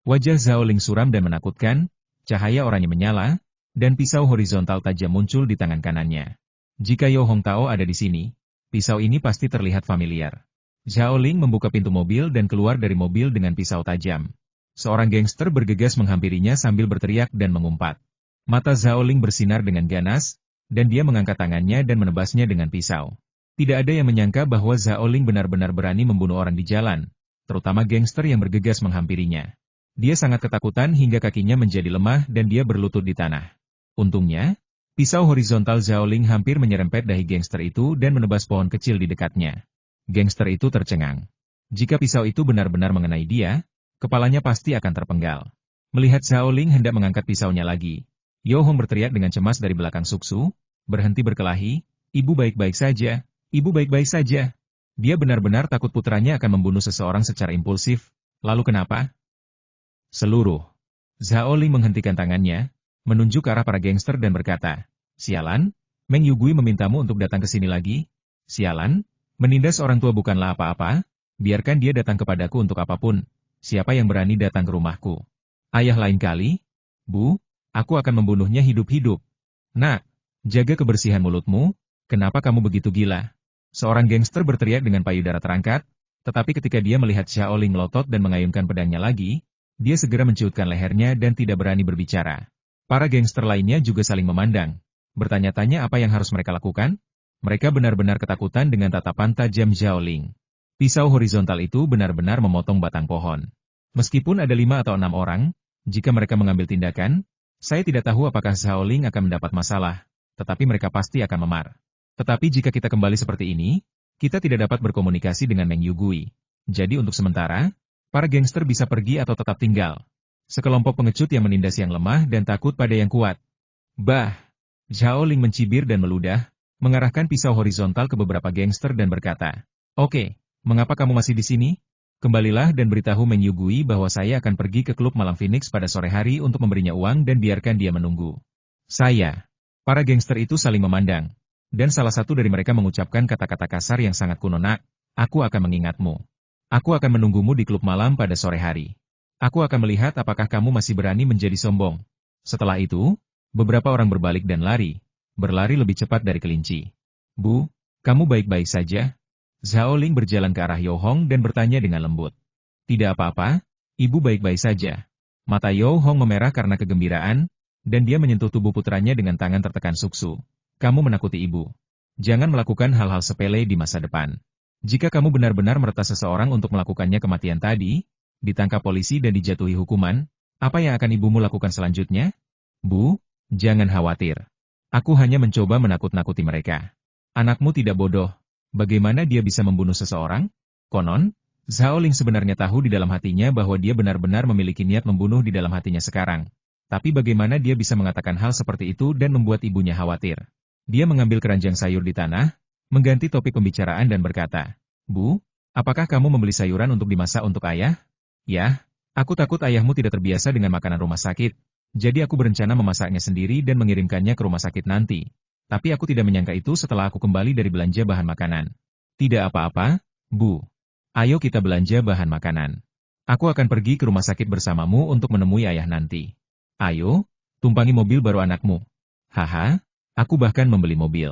Wajah Zhao Ling suram dan menakutkan, cahaya oranye menyala, dan pisau horizontal tajam muncul di tangan kanannya. Jika Yo Hong Tao ada di sini, pisau ini pasti terlihat familiar. Zhao Ling membuka pintu mobil dan keluar dari mobil dengan pisau tajam. Seorang gangster bergegas menghampirinya sambil berteriak dan mengumpat. Mata Zhao Ling bersinar dengan ganas, dan dia mengangkat tangannya dan menebasnya dengan pisau. Tidak ada yang menyangka bahwa Zhao Ling benar-benar berani membunuh orang di jalan, terutama gangster yang bergegas menghampirinya. Dia sangat ketakutan hingga kakinya menjadi lemah dan dia berlutut di tanah. Untungnya, pisau horizontal Zhao Ling hampir menyerempet dahi gangster itu dan menebas pohon kecil di dekatnya. Gangster itu tercengang. Jika pisau itu benar-benar mengenai dia, kepalanya pasti akan terpenggal. Melihat Zhao Ling hendak mengangkat pisaunya lagi, Yo Hong berteriak dengan cemas dari belakang Suksu, berhenti berkelahi, "Ibu baik-baik saja, ibu baik-baik saja." Dia benar-benar takut putranya akan membunuh seseorang secara impulsif. Lalu kenapa? Seluruh. Zhao Ling menghentikan tangannya, menunjuk ke arah para gangster dan berkata, "Sialan, Meng Yugui memintamu untuk datang ke sini lagi? Sialan, menindas orang tua bukanlah apa-apa, biarkan dia datang kepadaku untuk apapun. Siapa yang berani datang ke rumahku? Ayah lain kali? Bu, aku akan membunuhnya hidup-hidup." "Nak, jaga kebersihan mulutmu, kenapa kamu begitu gila?" Seorang gangster berteriak dengan payudara terangkat, tetapi ketika dia melihat Zhao Ling melotot dan mengayunkan pedangnya lagi, dia segera menciutkan lehernya dan tidak berani berbicara. Para gangster lainnya juga saling memandang, bertanya-tanya apa yang harus mereka lakukan. Mereka benar-benar ketakutan dengan tatapan tajam Zhao Ling. Pisau horizontal itu benar-benar memotong batang pohon. Meskipun ada 5 atau 6 orang, jika mereka mengambil tindakan, saya tidak tahu apakah Zhao Ling akan mendapat masalah, tetapi mereka pasti akan memar. Tetapi jika kita kembali seperti ini, kita tidak dapat berkomunikasi dengan Meng Yugui. Jadi untuk sementara, para gangster bisa pergi atau tetap tinggal. Sekelompok pengecut yang menindas yang lemah dan takut pada yang kuat. Bah! Zhao Ling mencibir dan meludah, mengarahkan pisau horizontal ke beberapa gangster dan berkata, "Oke, mengapa kamu masih di sini? Kembalilah dan beritahu Meng Yugui bahwa saya akan pergi ke klub malam Phoenix pada sore hari untuk memberinya uang dan biarkan dia menunggu." Saya. Para gangster itu saling memandang, dan salah satu dari mereka mengucapkan kata-kata kasar yang sangat kuno. "Nak, aku akan mengingatmu. Aku akan menunggumu di klub malam pada sore hari. Aku akan melihat apakah kamu masih berani menjadi sombong." Setelah itu, beberapa orang berbalik dan berlari lebih cepat dari kelinci. "Bu, kamu baik-baik saja?" Zhao Ling berjalan ke arah Yo Hong dan bertanya dengan lembut. "Tidak apa-apa, ibu baik-baik saja." Mata Yo Hong memerah karena kegembiraan, dan dia menyentuh tubuh putranya dengan tangan tertekan Suksu. "Kamu menakuti ibu. Jangan melakukan hal-hal sepele di masa depan. Jika kamu benar-benar meretas seseorang untuk melakukannya kematian tadi, ditangkap polisi dan dijatuhi hukuman, apa yang akan ibumu lakukan selanjutnya?" "Bu, jangan khawatir. Aku hanya mencoba menakut-nakuti mereka. Anakmu tidak bodoh. Bagaimana dia bisa membunuh seseorang?" Konon, Zhao Ling sebenarnya tahu di dalam hatinya bahwa dia benar-benar memiliki niat membunuh di dalam hatinya sekarang. Tapi bagaimana dia bisa mengatakan hal seperti itu dan membuat ibunya khawatir? Dia mengambil keranjang sayur di tanah, mengganti topik pembicaraan dan berkata, "Bu, apakah kamu membeli sayuran untuk dimasak untuk ayah?" "Ya, aku takut ayahmu tidak terbiasa dengan makanan rumah sakit. Jadi aku berencana memasaknya sendiri dan mengirimkannya ke rumah sakit nanti. Tapi aku tidak menyangka itu setelah aku kembali dari belanja bahan makanan." "Tidak apa-apa, Bu. Ayo kita belanja bahan makanan. Aku akan pergi ke rumah sakit bersamamu untuk menemui ayah nanti. Ayo, tumpangi mobil baru anakmu." "Haha, aku bahkan membeli mobil.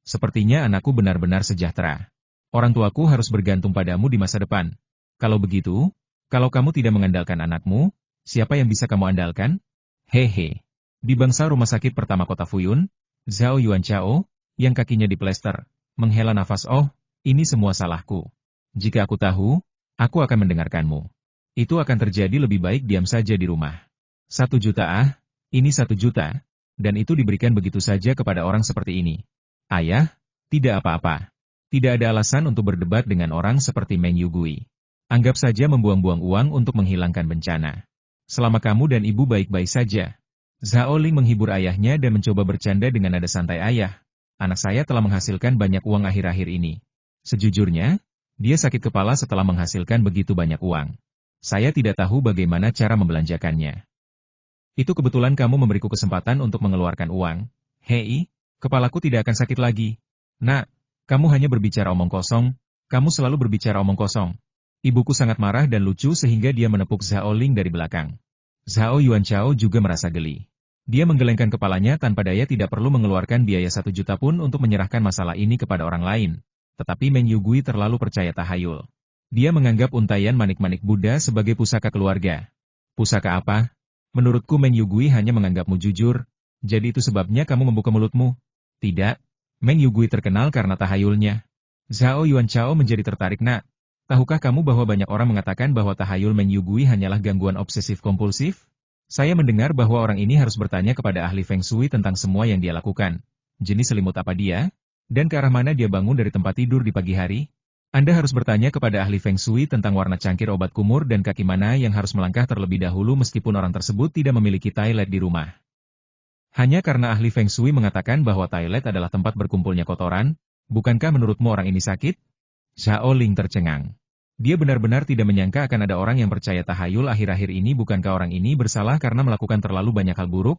Sepertinya anakku benar-benar sejahtera. Orang tuaku harus bergantung padamu di masa depan. Kalau begitu, kalau kamu tidak mengandalkan anakmu, siapa yang bisa kamu andalkan?" Hehe. Di bangsal rumah sakit pertama kota Fuyun, Zhao Yuanchao, yang kakinya diplester, menghela nafas. "Oh, ini semua salahku. Jika aku tahu, aku akan mendengarkanmu. Itu akan terjadi, lebih baik diam saja di rumah." 1 juta ini 1 juta, dan itu diberikan begitu saja kepada orang seperti ini. "Ayah, tidak apa-apa. Tidak ada alasan untuk berdebat dengan orang seperti Meng Yugui. Anggap saja membuang-buang uang untuk menghilangkan bencana. Selama kamu dan ibu baik-baik saja." Zhao Ling menghibur ayahnya dan mencoba bercanda dengan nada santai. "Ayah, Anak saya telah menghasilkan banyak uang akhir-akhir ini. Sejujurnya, dia sakit kepala setelah menghasilkan begitu banyak uang. Saya tidak tahu bagaimana cara membelanjakannya. Itu kebetulan kamu memberiku kesempatan untuk mengeluarkan uang. Hei, kepalaku tidak akan sakit lagi. Nak, kamu hanya berbicara omong kosong, kamu selalu berbicara omong kosong. Ibuku sangat marah dan lucu sehingga dia menepuk Zhao Ling dari belakang. Zhao Yuanchao juga merasa geli. Dia menggelengkan kepalanya tanpa daya, tidak perlu mengeluarkan biaya 1 juta pun untuk menyerahkan masalah ini kepada orang lain. Tetapi Meng Yugui terlalu percaya tahayul. Dia menganggap untaian manik-manik Buddha sebagai pusaka keluarga. Pusaka apa? Menurutku Meng Yugui hanya menganggapmu jujur, jadi itu sebabnya kamu membuka mulutmu. Tidak, Meng Yugui terkenal karena tahayulnya. Zhao Yuanchao menjadi tertarik. Nak, tahukah kamu bahwa banyak orang mengatakan bahwa tahayul Meng Yugui hanyalah gangguan obsesif kompulsif? Saya mendengar bahwa orang ini harus bertanya kepada ahli Feng Shui tentang semua yang dia lakukan. Jenis selimut apa dia? Dan ke arah mana dia bangun dari tempat tidur di pagi hari? Anda harus bertanya kepada ahli Feng Shui tentang warna cangkir obat kumur dan kaki mana yang harus melangkah terlebih dahulu meskipun orang tersebut tidak memiliki toilet di rumah. Hanya karena ahli Feng Shui mengatakan bahwa toilet adalah tempat berkumpulnya kotoran, bukankah menurutmu orang ini sakit? Zhao Ling tercengang. Dia benar-benar tidak menyangka akan ada orang yang percaya tahayul akhir-akhir ini. Bukankah orang ini bersalah karena melakukan terlalu banyak hal buruk?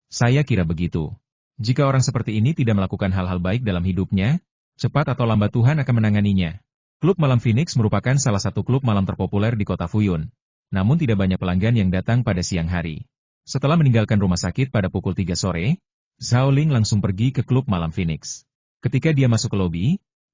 Saya kira begitu. Jika orang seperti ini tidak melakukan hal-hal baik dalam hidupnya, cepat atau lambat Tuhan akan menanganinya. Klub Malam Phoenix merupakan salah satu klub malam terpopuler di kota Fuyun. Namun tidak banyak pelanggan yang datang pada siang hari. Setelah meninggalkan rumah sakit pada pukul 3 sore, Zhao Ling langsung pergi ke klub Malam Phoenix. Ketika dia masuk ke lobi,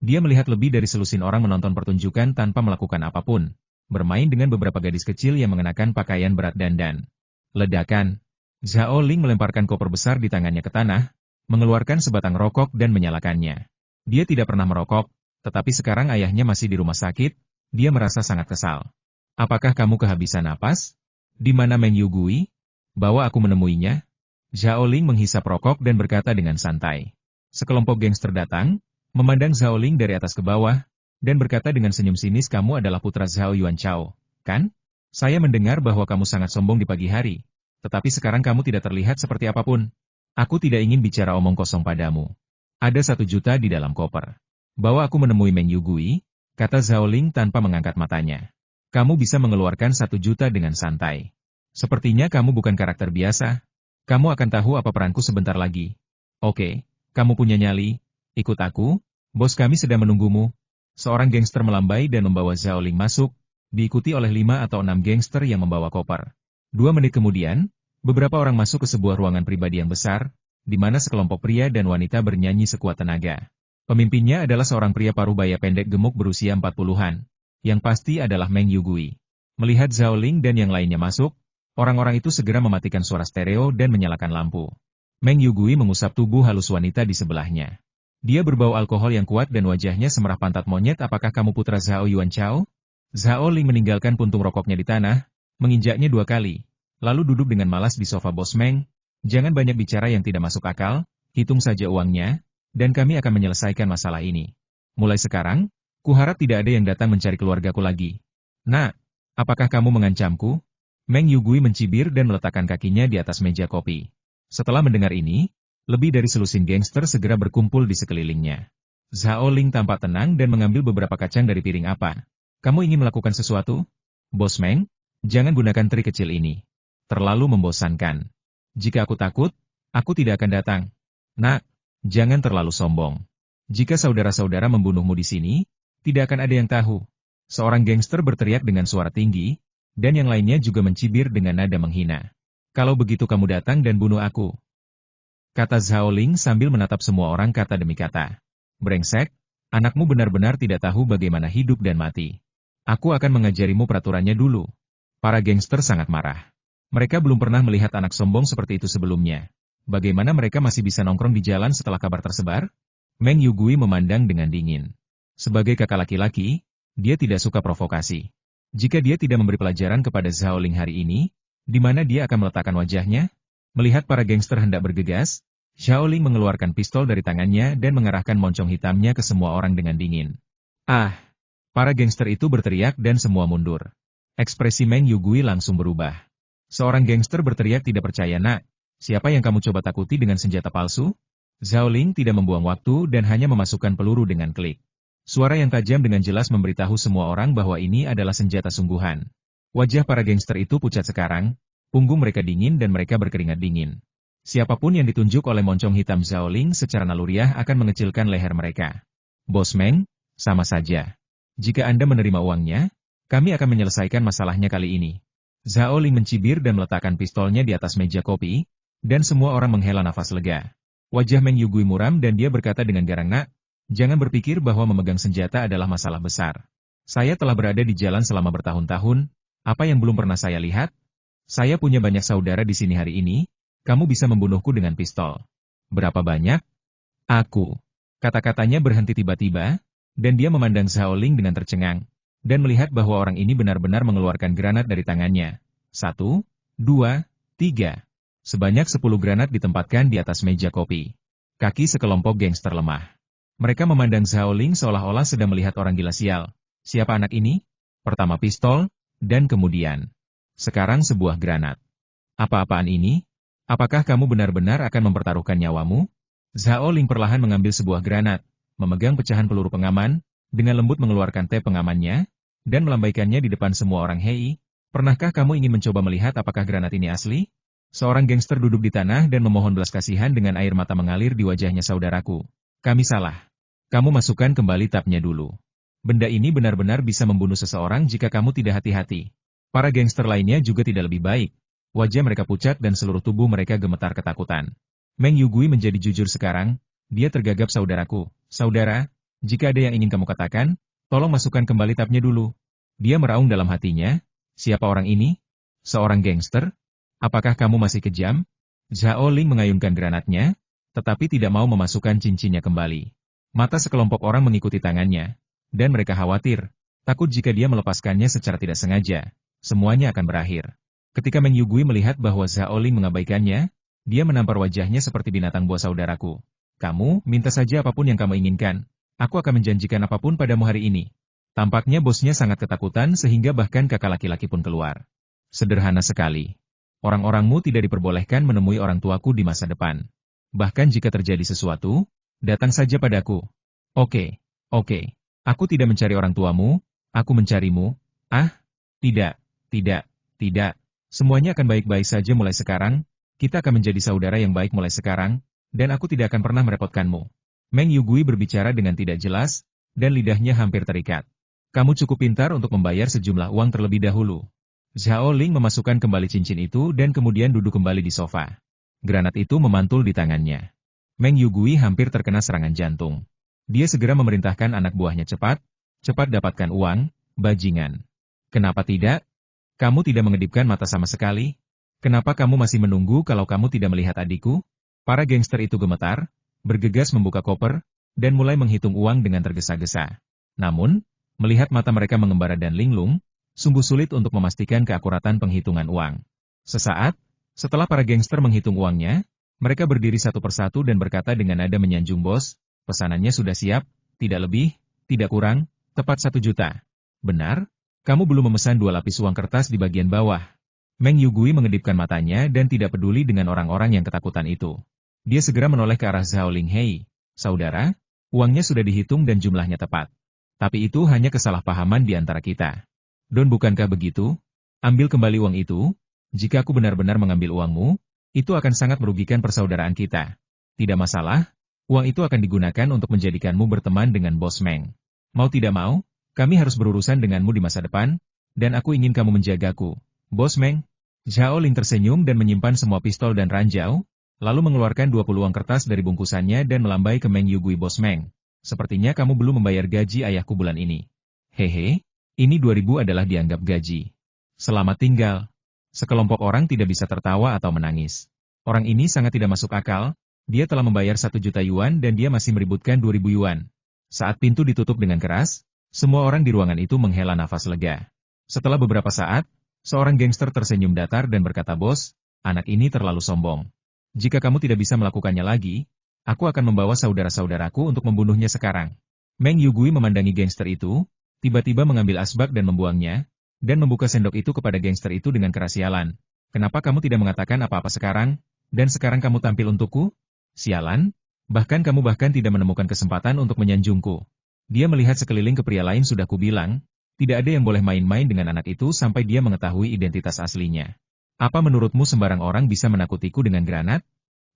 dia melihat lebih dari selusin orang menonton pertunjukan tanpa melakukan apapun. Bermain dengan beberapa gadis kecil yang mengenakan pakaian berat dandan. Ledakan. Zhao Ling melemparkan koper besar di tangannya ke tanah, mengeluarkan sebatang rokok dan menyalakannya. Dia tidak pernah merokok. Tetapi sekarang ayahnya masih di rumah sakit, dia merasa sangat kesal. Apakah kamu kehabisan napas? Di mana Meng Yugui? Bawa aku menemuinya. Zhao Ling menghisap rokok dan berkata dengan santai. Sekelompok gangster datang, memandang Zhao Ling dari atas ke bawah, dan berkata dengan senyum sinis, kamu adalah putra Zhao Yuanchao, kan? Saya mendengar bahwa kamu sangat sombong di pagi hari, tetapi sekarang kamu tidak terlihat seperti apapun. Aku tidak ingin bicara omong kosong padamu. Ada 1 juta di dalam koper. Bawa aku menemui Meng Yugui, kata Zhao Ling tanpa mengangkat matanya. Kamu bisa mengeluarkan 1 juta dengan santai. Sepertinya kamu bukan karakter biasa. Kamu akan tahu apa peranku sebentar lagi. Oke, kamu punya nyali, ikut aku, bos kami sedang menunggumu. Seorang gangster melambai dan membawa Zhao Ling masuk, diikuti oleh 5 atau 6 gangster yang membawa koper. 2 menit kemudian, beberapa orang masuk ke sebuah ruangan pribadi yang besar, di mana sekelompok pria dan wanita bernyanyi sekuat tenaga. Pemimpinnya adalah seorang pria parubaya pendek gemuk berusia 40-an. Yang pasti adalah Meng Yugui. Melihat Zhao Ling dan yang lainnya masuk, orang-orang itu segera mematikan suara stereo dan menyalakan lampu. Meng Yugui mengusap tubuh halus wanita di sebelahnya. Dia berbau alkohol yang kuat dan wajahnya semerah pantat monyet. Apakah kamu putra Zhao Yuanchao? Zhao Ling meninggalkan puntung rokoknya di tanah, menginjaknya 2 kali, lalu duduk dengan malas di sofa. Bos Meng, jangan banyak bicara yang tidak masuk akal, hitung saja uangnya, dan kami akan menyelesaikan masalah ini. Mulai sekarang, kuharap tidak ada yang datang mencari keluargaku lagi. Nak, apakah kamu mengancamku? Meng Yugui mencibir dan meletakkan kakinya di atas meja kopi. Setelah mendengar ini, lebih dari selusin gangster segera berkumpul di sekelilingnya. Zhao Ling tampak tenang dan mengambil beberapa kacang dari piring. Apa? Kamu ingin melakukan sesuatu? Bos Meng, jangan gunakan trik kecil ini. Terlalu membosankan. Jika aku takut, aku tidak akan datang. Nak, jangan terlalu sombong. Jika saudara-saudara membunuhmu di sini, tidak akan ada yang tahu. Seorang gangster berteriak dengan suara tinggi, dan yang lainnya juga mencibir dengan nada menghina. Kalau begitu kamu datang dan bunuh aku. Kata Zhao Ling sambil menatap semua orang kata demi kata. Brengsek, anakmu benar-benar tidak tahu bagaimana hidup dan mati. Aku akan mengajarimu peraturannya dulu. Para gangster sangat marah. Mereka belum pernah melihat anak sombong seperti itu sebelumnya. Bagaimana mereka masih bisa nongkrong di jalan setelah kabar tersebar? Meng Yugui memandang dengan dingin. Sebagai kakak laki-laki, dia tidak suka provokasi. Jika dia tidak memberi pelajaran kepada Zhao Ling hari ini, di mana dia akan meletakkan wajahnya? Melihat para gangster hendak bergegas, Zhao Ling mengeluarkan pistol dari tangannya dan mengarahkan moncong hitamnya ke semua orang dengan dingin. Ah! Para gangster itu berteriak dan semua mundur. Ekspresi Meng Yugui langsung berubah. Seorang gangster berteriak tidak percaya. Nak, siapa yang kamu coba takuti dengan senjata palsu? Zhao Ling tidak membuang waktu dan hanya memasukkan peluru dengan klik. Suara yang tajam dengan jelas memberitahu semua orang bahwa ini adalah senjata sungguhan. Wajah para gangster itu pucat sekarang, punggung mereka dingin dan mereka berkeringat dingin. Siapapun yang ditunjuk oleh moncong hitam Zhao Ling secara naluriah akan mengecilkan leher mereka. Bos Meng, sama saja. Jika Anda menerima uangnya, kami akan menyelesaikan masalahnya kali ini. Zhao Ling mencibir dan meletakkan pistolnya di atas meja kopi, dan semua orang menghela nafas lega. Wajah Meng Yugui muram dan dia berkata dengan garang, "Nak, jangan berpikir bahwa memegang senjata adalah masalah besar. Saya telah berada di jalan selama bertahun-tahun, apa yang belum pernah saya lihat? Saya punya banyak saudara di sini hari ini, kamu bisa membunuhku dengan pistol. Berapa banyak? Aku." Kata-katanya berhenti tiba-tiba, dan dia memandang Zhao Ling dengan tercengang, dan melihat bahwa orang ini benar-benar mengeluarkan granat dari tangannya. 1, 2, 3. Sebanyak 10 granat ditempatkan di atas meja kopi. Kaki sekelompok gangster lemah. Mereka memandang Zhao Ling seolah-olah sedang melihat orang gila sial. Siapa anak ini? Pertama pistol, dan kemudian sekarang sebuah granat. Apa-apaan ini? Apakah kamu benar-benar akan mempertaruhkan nyawamu? Zhao Ling perlahan mengambil sebuah granat, memegang pecahan peluru pengaman, dengan lembut mengeluarkan teh pengamannya, dan melambaikannya di depan semua orang. "Hei, pernahkah kamu ingin mencoba melihat apakah granat ini asli?" Seorang gangster duduk di tanah dan memohon belas kasihan dengan air mata mengalir di wajahnya. "Saudaraku, kami salah. Kamu masukkan kembali tapnya dulu. Benda ini benar-benar bisa membunuh seseorang jika kamu tidak hati-hati." Para gangster lainnya juga tidak lebih baik. Wajah mereka pucat dan seluruh tubuh mereka gemetar ketakutan. Meng Yugui menjadi jujur sekarang, dia tergagap. "Saudaraku, saudara, jika ada yang ingin kamu katakan, tolong masukkan kembali tapnya dulu." Dia meraung dalam hatinya, "Siapa orang ini? Seorang gangster? Apakah kamu masih kejam?" Zhao Ling mengayunkan granatnya, tetapi tidak mau memasukkan cincinnya kembali. Mata sekelompok orang mengikuti tangannya, dan mereka khawatir, takut jika dia melepaskannya secara tidak sengaja, semuanya akan berakhir. Ketika Meng Yugui melihat bahwa Zhao Ling mengabaikannya, dia menampar wajahnya seperti binatang buas. "Saudaraku, kamu minta saja apapun yang kamu inginkan. Aku akan menjanjikan apapun padamu hari ini." Tampaknya bosnya sangat ketakutan sehingga bahkan kakak laki-laki pun keluar. "Sederhana sekali. Orang-orangmu tidak diperbolehkan menemui orang tuaku di masa depan. Bahkan jika terjadi sesuatu, datang saja padaku." Oke. Aku tidak mencari orang tuamu, aku mencarimu." "Ah, tidak. Semuanya akan baik-baik saja mulai sekarang. Kita akan menjadi saudara yang baik mulai sekarang, dan aku tidak akan pernah merepotkanmu." Meng Yugui berbicara dengan tidak jelas, dan lidahnya hampir terikat. "Kamu cukup pintar untuk membayar sejumlah uang terlebih dahulu." Zhao Ling memasukkan kembali cincin itu dan kemudian duduk kembali di sofa. Granat itu memantul di tangannya. Meng Yugui hampir terkena serangan jantung. Dia segera memerintahkan anak buahnya, cepat dapatkan uang, bajingan." "Kenapa tidak? Kamu tidak mengedipkan mata sama sekali? Kenapa kamu masih menunggu kalau kamu tidak melihat adikku?" Para gangster itu gemetar, bergegas membuka koper, dan mulai menghitung uang dengan tergesa-gesa. Namun, melihat mata mereka mengembara dan linglung, sungguh sulit untuk memastikan keakuratan penghitungan uang. Sesaat, setelah para gangster menghitung uangnya, mereka berdiri satu persatu dan berkata dengan nada menyanjung, "Bos, pesanannya sudah siap, tidak lebih, tidak kurang, tepat 1 juta. Benar? Kamu belum memesan 2 lapis uang kertas di bagian bawah." Meng Yugui mengedipkan matanya dan tidak peduli dengan orang-orang yang ketakutan itu. Dia segera menoleh ke arah Zhao Ling. "Hei, saudara, uangnya sudah dihitung dan jumlahnya tepat. Tapi itu hanya kesalahpahaman di antara kita. Don, bukankah begitu? Ambil kembali uang itu. Jika aku benar-benar mengambil uangmu, itu akan sangat merugikan persaudaraan kita. Tidak masalah, uang itu akan digunakan untuk menjadikanmu berteman dengan Bos Meng. Mau tidak mau, kami harus berurusan denganmu di masa depan, dan aku ingin kamu menjagaku, Bos Meng." Zhao Ling tersenyum dan menyimpan semua pistol dan ranjau, lalu mengeluarkan 20 uang kertas dari bungkusannya dan melambai ke Meng Yugui. "Bos Meng, sepertinya kamu belum membayar gaji ayahku bulan ini." "Hehe, ini 2.000 adalah dianggap gaji. Selamat tinggal." Sekelompok orang tidak bisa tertawa atau menangis. Orang ini sangat tidak masuk akal, dia telah membayar 1 juta yuan dan dia masih meributkan 2.000 yuan. Saat pintu ditutup dengan keras, semua orang di ruangan itu menghela nafas lega. Setelah beberapa saat, seorang gangster tersenyum datar dan berkata, "Bos, anak ini terlalu sombong. Jika kamu tidak bisa melakukannya lagi, aku akan membawa saudara-saudaraku untuk membunuhnya sekarang." Meng Yugui memandangi gangster itu, tiba-tiba mengambil asbak dan membuangnya, dan membuka sendok itu kepada gangster itu dengan keras. "Sialan, kenapa kamu tidak mengatakan apa-apa sekarang, dan sekarang kamu tampil untukku? Sialan, Bahkan kamu tidak menemukan kesempatan untuk menyanjungku. Dia melihat sekeliling ke pria lain sudah kubilang, tidak ada yang boleh main-main dengan anak itu sampai dia mengetahui identitas aslinya. Apa menurutmu sembarang orang bisa menakutiku dengan granat?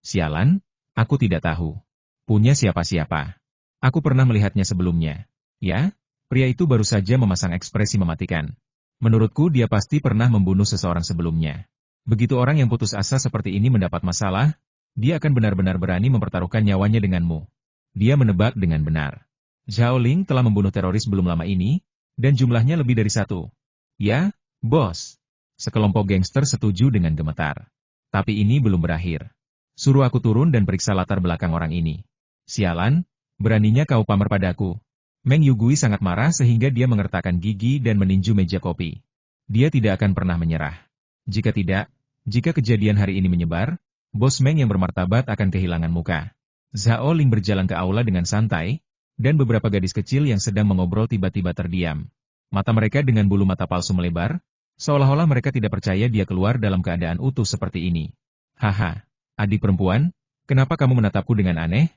Sialan, aku tidak tahu. Punya siapa-siapa. Aku pernah melihatnya sebelumnya. Ya, pria itu baru saja memasang ekspresi mematikan. Menurutku dia pasti pernah membunuh seseorang sebelumnya. Begitu orang yang putus asa seperti ini mendapat masalah, dia akan benar-benar berani mempertaruhkan nyawanya denganmu. Dia menebak dengan benar. Zhao Ling telah membunuh teroris belum lama ini, dan jumlahnya lebih dari satu. Ya, bos. Sekelompok gangster setuju dengan gemetar. Tapi ini belum berakhir. Suruh aku turun dan periksa latar belakang orang ini. Sialan, beraninya kau pamer padaku. Meng Yugui sangat marah sehingga dia mengertakkan gigi dan meninju meja kopi. Dia tidak akan pernah menyerah. Jika tidak, jika kejadian hari ini menyebar, bos Meng yang bermartabat akan kehilangan muka. Zhao Ling berjalan ke aula dengan santai, dan beberapa gadis kecil yang sedang mengobrol tiba-tiba terdiam. Mata mereka dengan bulu mata palsu melebar, seolah-olah mereka tidak percaya dia keluar dalam keadaan utuh seperti ini. Haha, adik perempuan, kenapa kamu menatapku dengan aneh?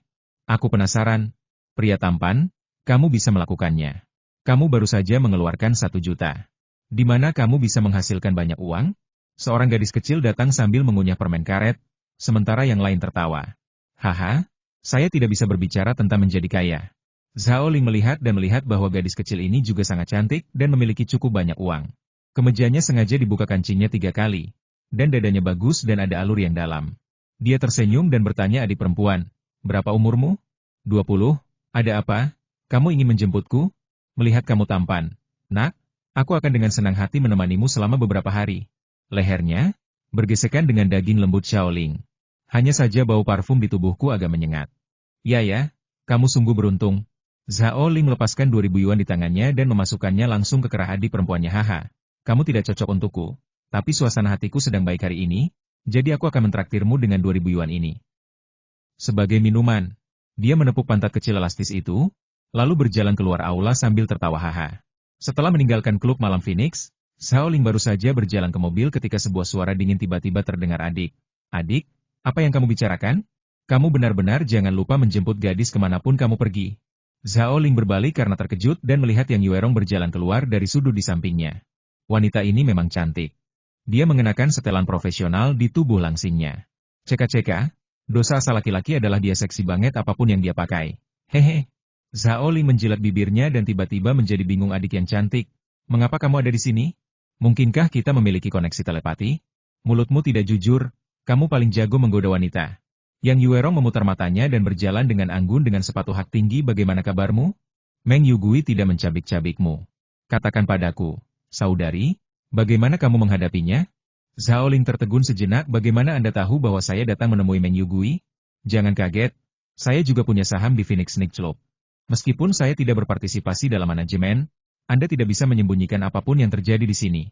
Aku penasaran. Pria tampan, kamu bisa melakukannya. Kamu baru saja mengeluarkan 1 juta. Di mana kamu bisa menghasilkan banyak uang? Seorang gadis kecil datang sambil mengunyah permen karet, sementara yang lain tertawa. Haha, saya tidak bisa berbicara tentang menjadi kaya. Zhao Ling melihat bahwa gadis kecil ini juga sangat cantik dan memiliki cukup banyak uang. Kemejanya sengaja dibuka kancingnya 3 kali, dan dadanya bagus dan ada alur yang dalam. Dia tersenyum dan bertanya adik perempuan, berapa umurmu? 20, ada apa? Kamu ingin menjemputku? Melihat kamu tampan. Nak, aku akan dengan senang hati menemanimu selama beberapa hari. Lehernya bergesekan dengan daging lembut Xiaoling. Hanya saja bau parfum di tubuhku agak menyengat. Ya, kamu sungguh beruntung. Zhao Ling melepaskan 2.000 yuan di tangannya dan memasukkannya langsung ke kerah adik perempuannya. Haha, kamu tidak cocok untukku. Tapi suasana hatiku sedang baik hari ini, jadi aku akan mentraktirmu dengan 2.000 yuan ini. Sebagai minuman, dia menepuk pantat kecil elastis itu, lalu berjalan keluar aula sambil tertawa haha. Setelah meninggalkan klub malam Phoenix, Zhao Ling baru saja berjalan ke mobil ketika sebuah suara dingin tiba-tiba terdengar. Adik, apa yang kamu bicarakan? Kamu benar-benar jangan lupa menjemput gadis kemanapun kamu pergi. Zhao Ling berbalik karena terkejut dan melihat Yang Yuerong berjalan keluar dari sudut di sampingnya. Wanita ini memang cantik. Dia mengenakan setelan profesional di tubuh langsingnya. Ceka-ceka, dosa asal laki-laki adalah dia seksi banget apapun yang dia pakai. Hehe. Zhao Ling menjilat bibirnya dan tiba-tiba menjadi bingung. Adik yang cantik, mengapa kamu ada di sini? Mungkinkah kita memiliki koneksi telepati? Mulutmu tidak jujur, kamu paling jago menggoda wanita. Yang Yuerong memutar matanya dan berjalan dengan anggun dengan sepatu hak tinggi. Bagaimana kabarmu? Meng Yugui tidak mencabik-cabikmu. Katakan padaku, saudari, bagaimana kamu menghadapinya? Zhao Ling tertegun sejenak. Bagaimana Anda tahu bahwa saya datang menemui Meng Yugui? Jangan kaget, saya juga punya saham di Phoenix Night Club. Meskipun saya tidak berpartisipasi dalam manajemen, Anda tidak bisa menyembunyikan apapun yang terjadi di sini.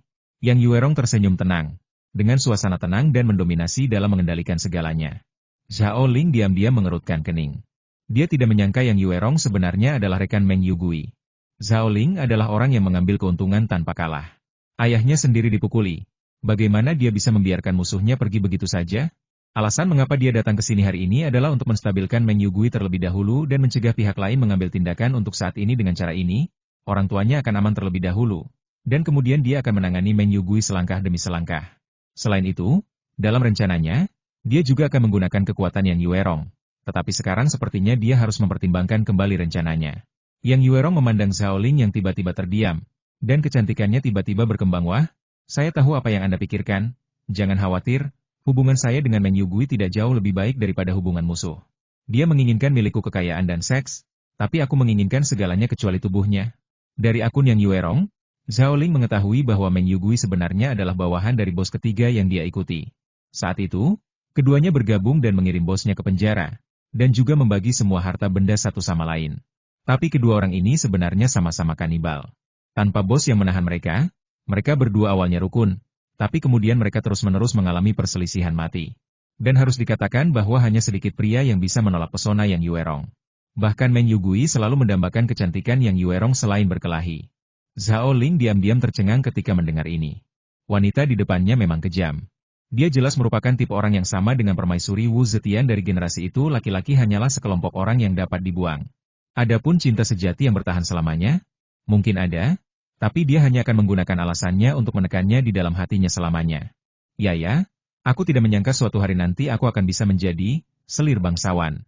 Yang Yuerong tersenyum tenang, dengan suasana tenang dan mendominasi dalam mengendalikan segalanya. Zhao Ling diam-diam mengerutkan kening. Dia tidak menyangka Yang Yuerong sebenarnya adalah rekan Meng Yugui. Zhao Ling adalah orang yang mengambil keuntungan tanpa kalah. Ayahnya sendiri dipukuli. Bagaimana dia bisa membiarkan musuhnya pergi begitu saja? Alasan mengapa dia datang ke sini hari ini adalah untuk menstabilkan Meng Yugui terlebih dahulu dan mencegah pihak lain mengambil tindakan untuk saat ini. Dengan cara ini, orang tuanya akan aman terlebih dahulu. Dan kemudian dia akan menangani Meng Yugui selangkah demi selangkah. Selain itu, dalam rencananya, dia juga akan menggunakan kekuatan Yang Yuerong. Tetapi sekarang sepertinya dia harus mempertimbangkan kembali rencananya. Yang Yuerong memandang Zhao Ling yang tiba-tiba terdiam, dan kecantikannya tiba-tiba berkembang. Wah, saya tahu apa yang Anda pikirkan. Jangan khawatir, hubungan saya dengan Meng Yugui tidak jauh lebih baik daripada hubungan musuh. Dia menginginkan milikku kekayaan dan seks, tapi aku menginginkan segalanya kecuali tubuhnya. Dari akun Yang Yuerong, Zhao Ling mengetahui bahwa Meng Yugui sebenarnya adalah bawahan dari bos ketiga yang dia ikuti. Saat itu, keduanya bergabung dan mengirim bosnya ke penjara, dan juga membagi semua harta benda satu sama lain. Tapi kedua orang ini sebenarnya sama-sama kanibal. Tanpa bos yang menahan mereka, mereka berdua awalnya rukun, tapi kemudian mereka terus-menerus mengalami perselisihan mati. Dan harus dikatakan bahwa hanya sedikit pria yang bisa menolak pesona Yang Yuerong. Bahkan Meng Yugui selalu mendambakan kecantikan Yang Yuerong selain berkelahi. Zhao Ling diam-diam tercengang ketika mendengar ini. Wanita di depannya memang kejam. Dia jelas merupakan tipe orang yang sama dengan permaisuri Wu Zetian dari generasi itu. Laki-laki hanyalah sekelompok orang yang dapat dibuang. Adapun cinta sejati yang bertahan selamanya, mungkin ada, tapi dia hanya akan menggunakan alasannya untuk menekannya di dalam hatinya selamanya. Ya, aku tidak menyangka suatu hari nanti aku akan bisa menjadi selir bangsawan.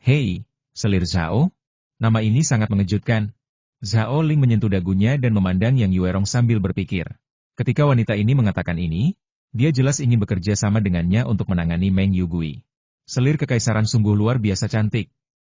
Hei, selir Zhao? Nama ini sangat mengejutkan. Zhao Ling menyentuh dagunya dan memandang Yang Yuerong sambil berpikir. Ketika wanita ini mengatakan ini, dia jelas ingin bekerja sama dengannya untuk menangani Meng Yugui. Selir kekaisaran sungguh luar biasa cantik.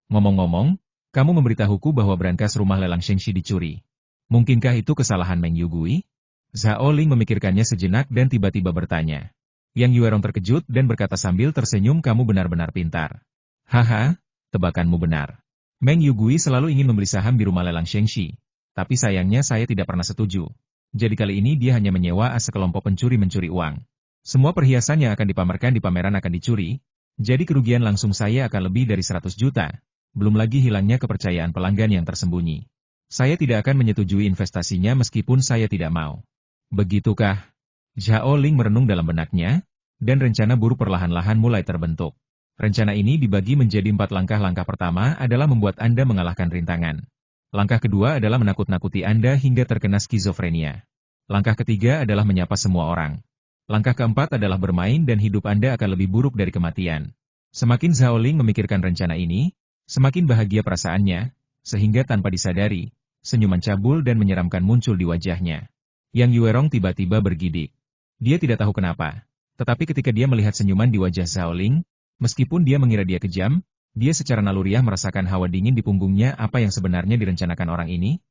Ngomong-ngomong, kamu memberitahuku bahwa brankas rumah lelang Shengxi dicuri. Mungkinkah itu kesalahan Meng Yugui? Zhao Ling memikirkannya sejenak dan tiba-tiba bertanya. Yang Yuerong terkejut dan berkata sambil tersenyum, kamu benar-benar pintar. Haha, tebakanmu benar. Meng Yugui selalu ingin membeli saham di rumah lelang Shengxi. Tapi sayangnya saya tidak pernah setuju. Jadi kali ini dia hanya menyewa sekelompok pencuri mencuri uang. Semua perhiasan yang akan dipamerkan di pameran akan dicuri, jadi kerugian langsung saya akan lebih dari 100 juta. Belum lagi hilangnya kepercayaan pelanggan yang tersembunyi. Saya tidak akan menyetujui investasinya meskipun saya tidak mau. Begitukah? Zhao Ling merenung dalam benaknya, dan rencana buruk perlahan-lahan mulai terbentuk. Rencana ini dibagi menjadi 4 langkah. Langkah pertama adalah membuat Anda mengalahkan rintangan. Langkah kedua adalah menakut-nakuti Anda hingga terkena skizofrenia. Langkah ketiga adalah menyapa semua orang. Langkah keempat adalah bermain dan hidup Anda akan lebih buruk dari kematian. Semakin Zhao Ling memikirkan rencana ini, semakin bahagia perasaannya, sehingga tanpa disadari, senyuman cabul dan menyeramkan muncul di wajahnya. Yang Yuerong tiba-tiba bergidik. Dia tidak tahu kenapa, tetapi ketika dia melihat senyuman di wajah Zhao Ling, meskipun dia mengira dia kejam, dia secara naluriah merasakan hawa dingin di punggungnya. Apa yang sebenarnya direncanakan orang ini?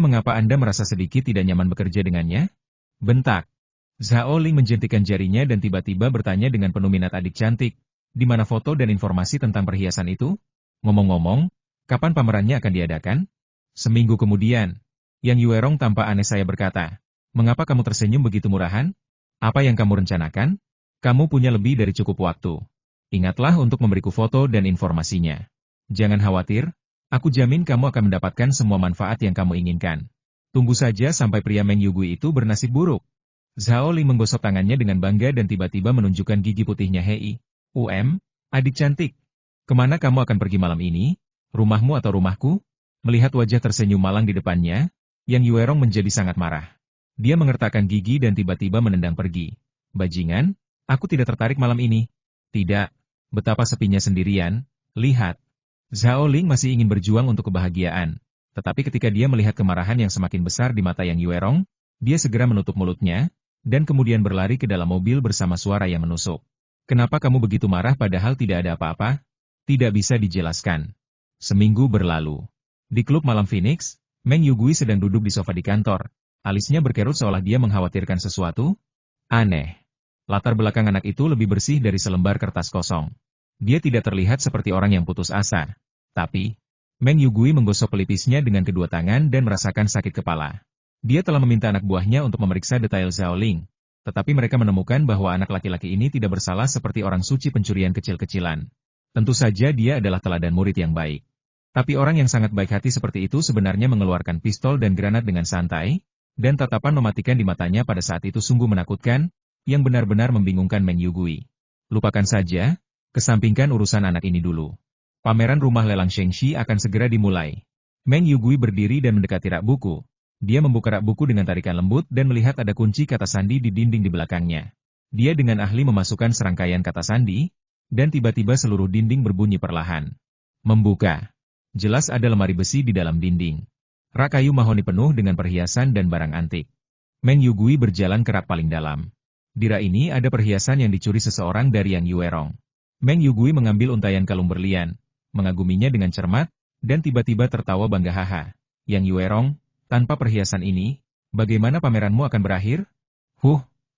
Mengapa Anda merasa sedikit tidak nyaman bekerja dengannya? Bentak. Zhao Ling menjentikan jarinya dan tiba-tiba bertanya dengan penuh minat, adik cantik, di mana foto dan informasi tentang perhiasan itu? Ngomong-ngomong, kapan pamerannya akan diadakan? Seminggu kemudian. Yang Yuerong tanpa aneh saya berkata, mengapa kamu tersenyum begitu murahan? Apa yang kamu rencanakan? Kamu punya lebih dari cukup waktu. Ingatlah untuk memberiku foto dan informasinya. Jangan khawatir, aku jamin kamu akan mendapatkan semua manfaat yang kamu inginkan. Tunggu saja sampai pria Meng Yugui itu bernasib buruk. Zhao Ling menggosok tangannya dengan bangga dan tiba-tiba menunjukkan gigi putihnya. Hei, adik cantik. Kemana kamu akan pergi malam ini? Rumahmu atau rumahku? Melihat wajah tersenyum malang di depannya, Yang Yuerong menjadi sangat marah. Dia mengertakkan gigi dan tiba-tiba menendang pergi. Bajingan, aku tidak tertarik malam ini. Tidak. Betapa sepinya sendirian. Lihat. Zhao Ling masih ingin berjuang untuk kebahagiaan. Tetapi ketika dia melihat kemarahan yang semakin besar di mata Yang Yuerong, dia segera menutup mulutnya, dan kemudian berlari ke dalam mobil bersama suara yang menusuk. Kenapa kamu begitu marah padahal tidak ada apa-apa? Tidak bisa dijelaskan. Seminggu berlalu. Di klub malam Phoenix, Meng Yugui sedang duduk di sofa di kantor. Alisnya berkerut seolah dia mengkhawatirkan sesuatu. Aneh. Latar belakang anak itu lebih bersih dari selembar kertas kosong. Dia tidak terlihat seperti orang yang putus asa. Tapi, Meng Yugui menggosok pelipisnya dengan kedua tangan dan merasakan sakit kepala. Dia telah meminta anak buahnya untuk memeriksa detail Zhao Ling. Tetapi mereka menemukan bahwa anak laki-laki ini tidak bersalah seperti orang suci pencurian kecil-kecilan. Tentu saja dia adalah teladan murid yang baik. Tapi orang yang sangat baik hati seperti itu sebenarnya mengeluarkan pistol dan granat dengan santai, dan tatapan mematikan di matanya pada saat itu sungguh menakutkan, yang benar-benar membingungkan Meng Yugui. Lupakan saja, kesampingkan urusan anak ini dulu. Pameran rumah lelang Shengxi akan segera dimulai. Meng Yugui berdiri dan mendekati rak buku. Dia membuka rak buku dengan tarikan lembut dan melihat ada kunci kata sandi di dinding di belakangnya. Dia dengan ahli memasukkan serangkaian kata sandi, dan tiba-tiba seluruh dinding berbunyi perlahan. Membuka. Jelas ada lemari besi di dalam dinding. Rak kayu mahoni penuh dengan perhiasan dan barang antik. Meng Yugui berjalan ke rak paling dalam. Di rak ini ada perhiasan yang dicuri seseorang dari Yang Yuerong. Meng Yugui mengambil untayan kalung berlian, mengaguminya dengan cermat, dan tiba-tiba tertawa bangga. Haha. Yang Yuerong, tanpa perhiasan ini, bagaimana pameranmu akan berakhir?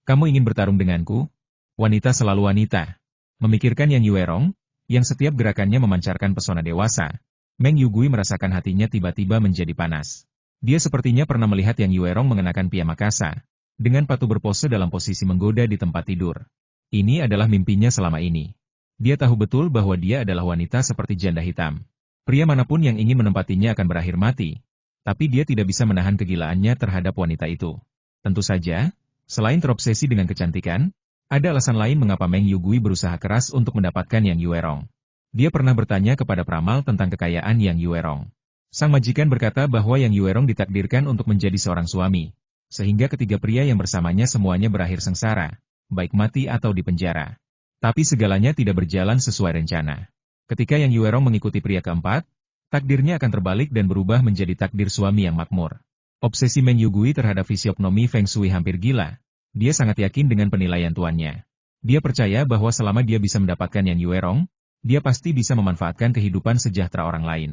Kamu ingin bertarung denganku? Wanita selalu wanita. Memikirkan Yang Yuerong, yang setiap gerakannya memancarkan pesona dewasa, Meng Yugui merasakan hatinya tiba-tiba menjadi panas. Dia sepertinya pernah melihat Yang Yuerong mengenakan piyama kasa, dengan patuh berpose dalam posisi menggoda di tempat tidur. Ini adalah mimpinya selama ini. Dia tahu betul bahwa dia adalah wanita seperti janda hitam. Pria manapun yang ingin menempatinya akan berakhir mati. Tapi dia tidak bisa menahan kegilaannya terhadap wanita itu. Tentu saja, selain terobsesi dengan kecantikan, Ada alasan lain mengapa Meng Yugui berusaha keras untuk mendapatkan Yang Yuerong. Dia pernah bertanya kepada peramal tentang kekayaan Yang Yuerong. Sang majikan berkata bahwa Yang Yuerong ditakdirkan untuk menjadi seorang suami, sehingga ketiga pria yang bersamanya semuanya berakhir sengsara, baik mati atau di penjara. Tapi segalanya tidak berjalan sesuai rencana. Ketika Yang Yuerong mengikuti pria keempat, takdirnya akan terbalik dan berubah menjadi takdir suami yang makmur. Obsesi Meng Yugui terhadap fisiognomi Feng Shui hampir gila. Dia sangat yakin dengan penilaian tuannya. Dia percaya bahwa selama dia bisa mendapatkan Yang Yuerong, dia pasti bisa memanfaatkan kehidupan sejahtera orang lain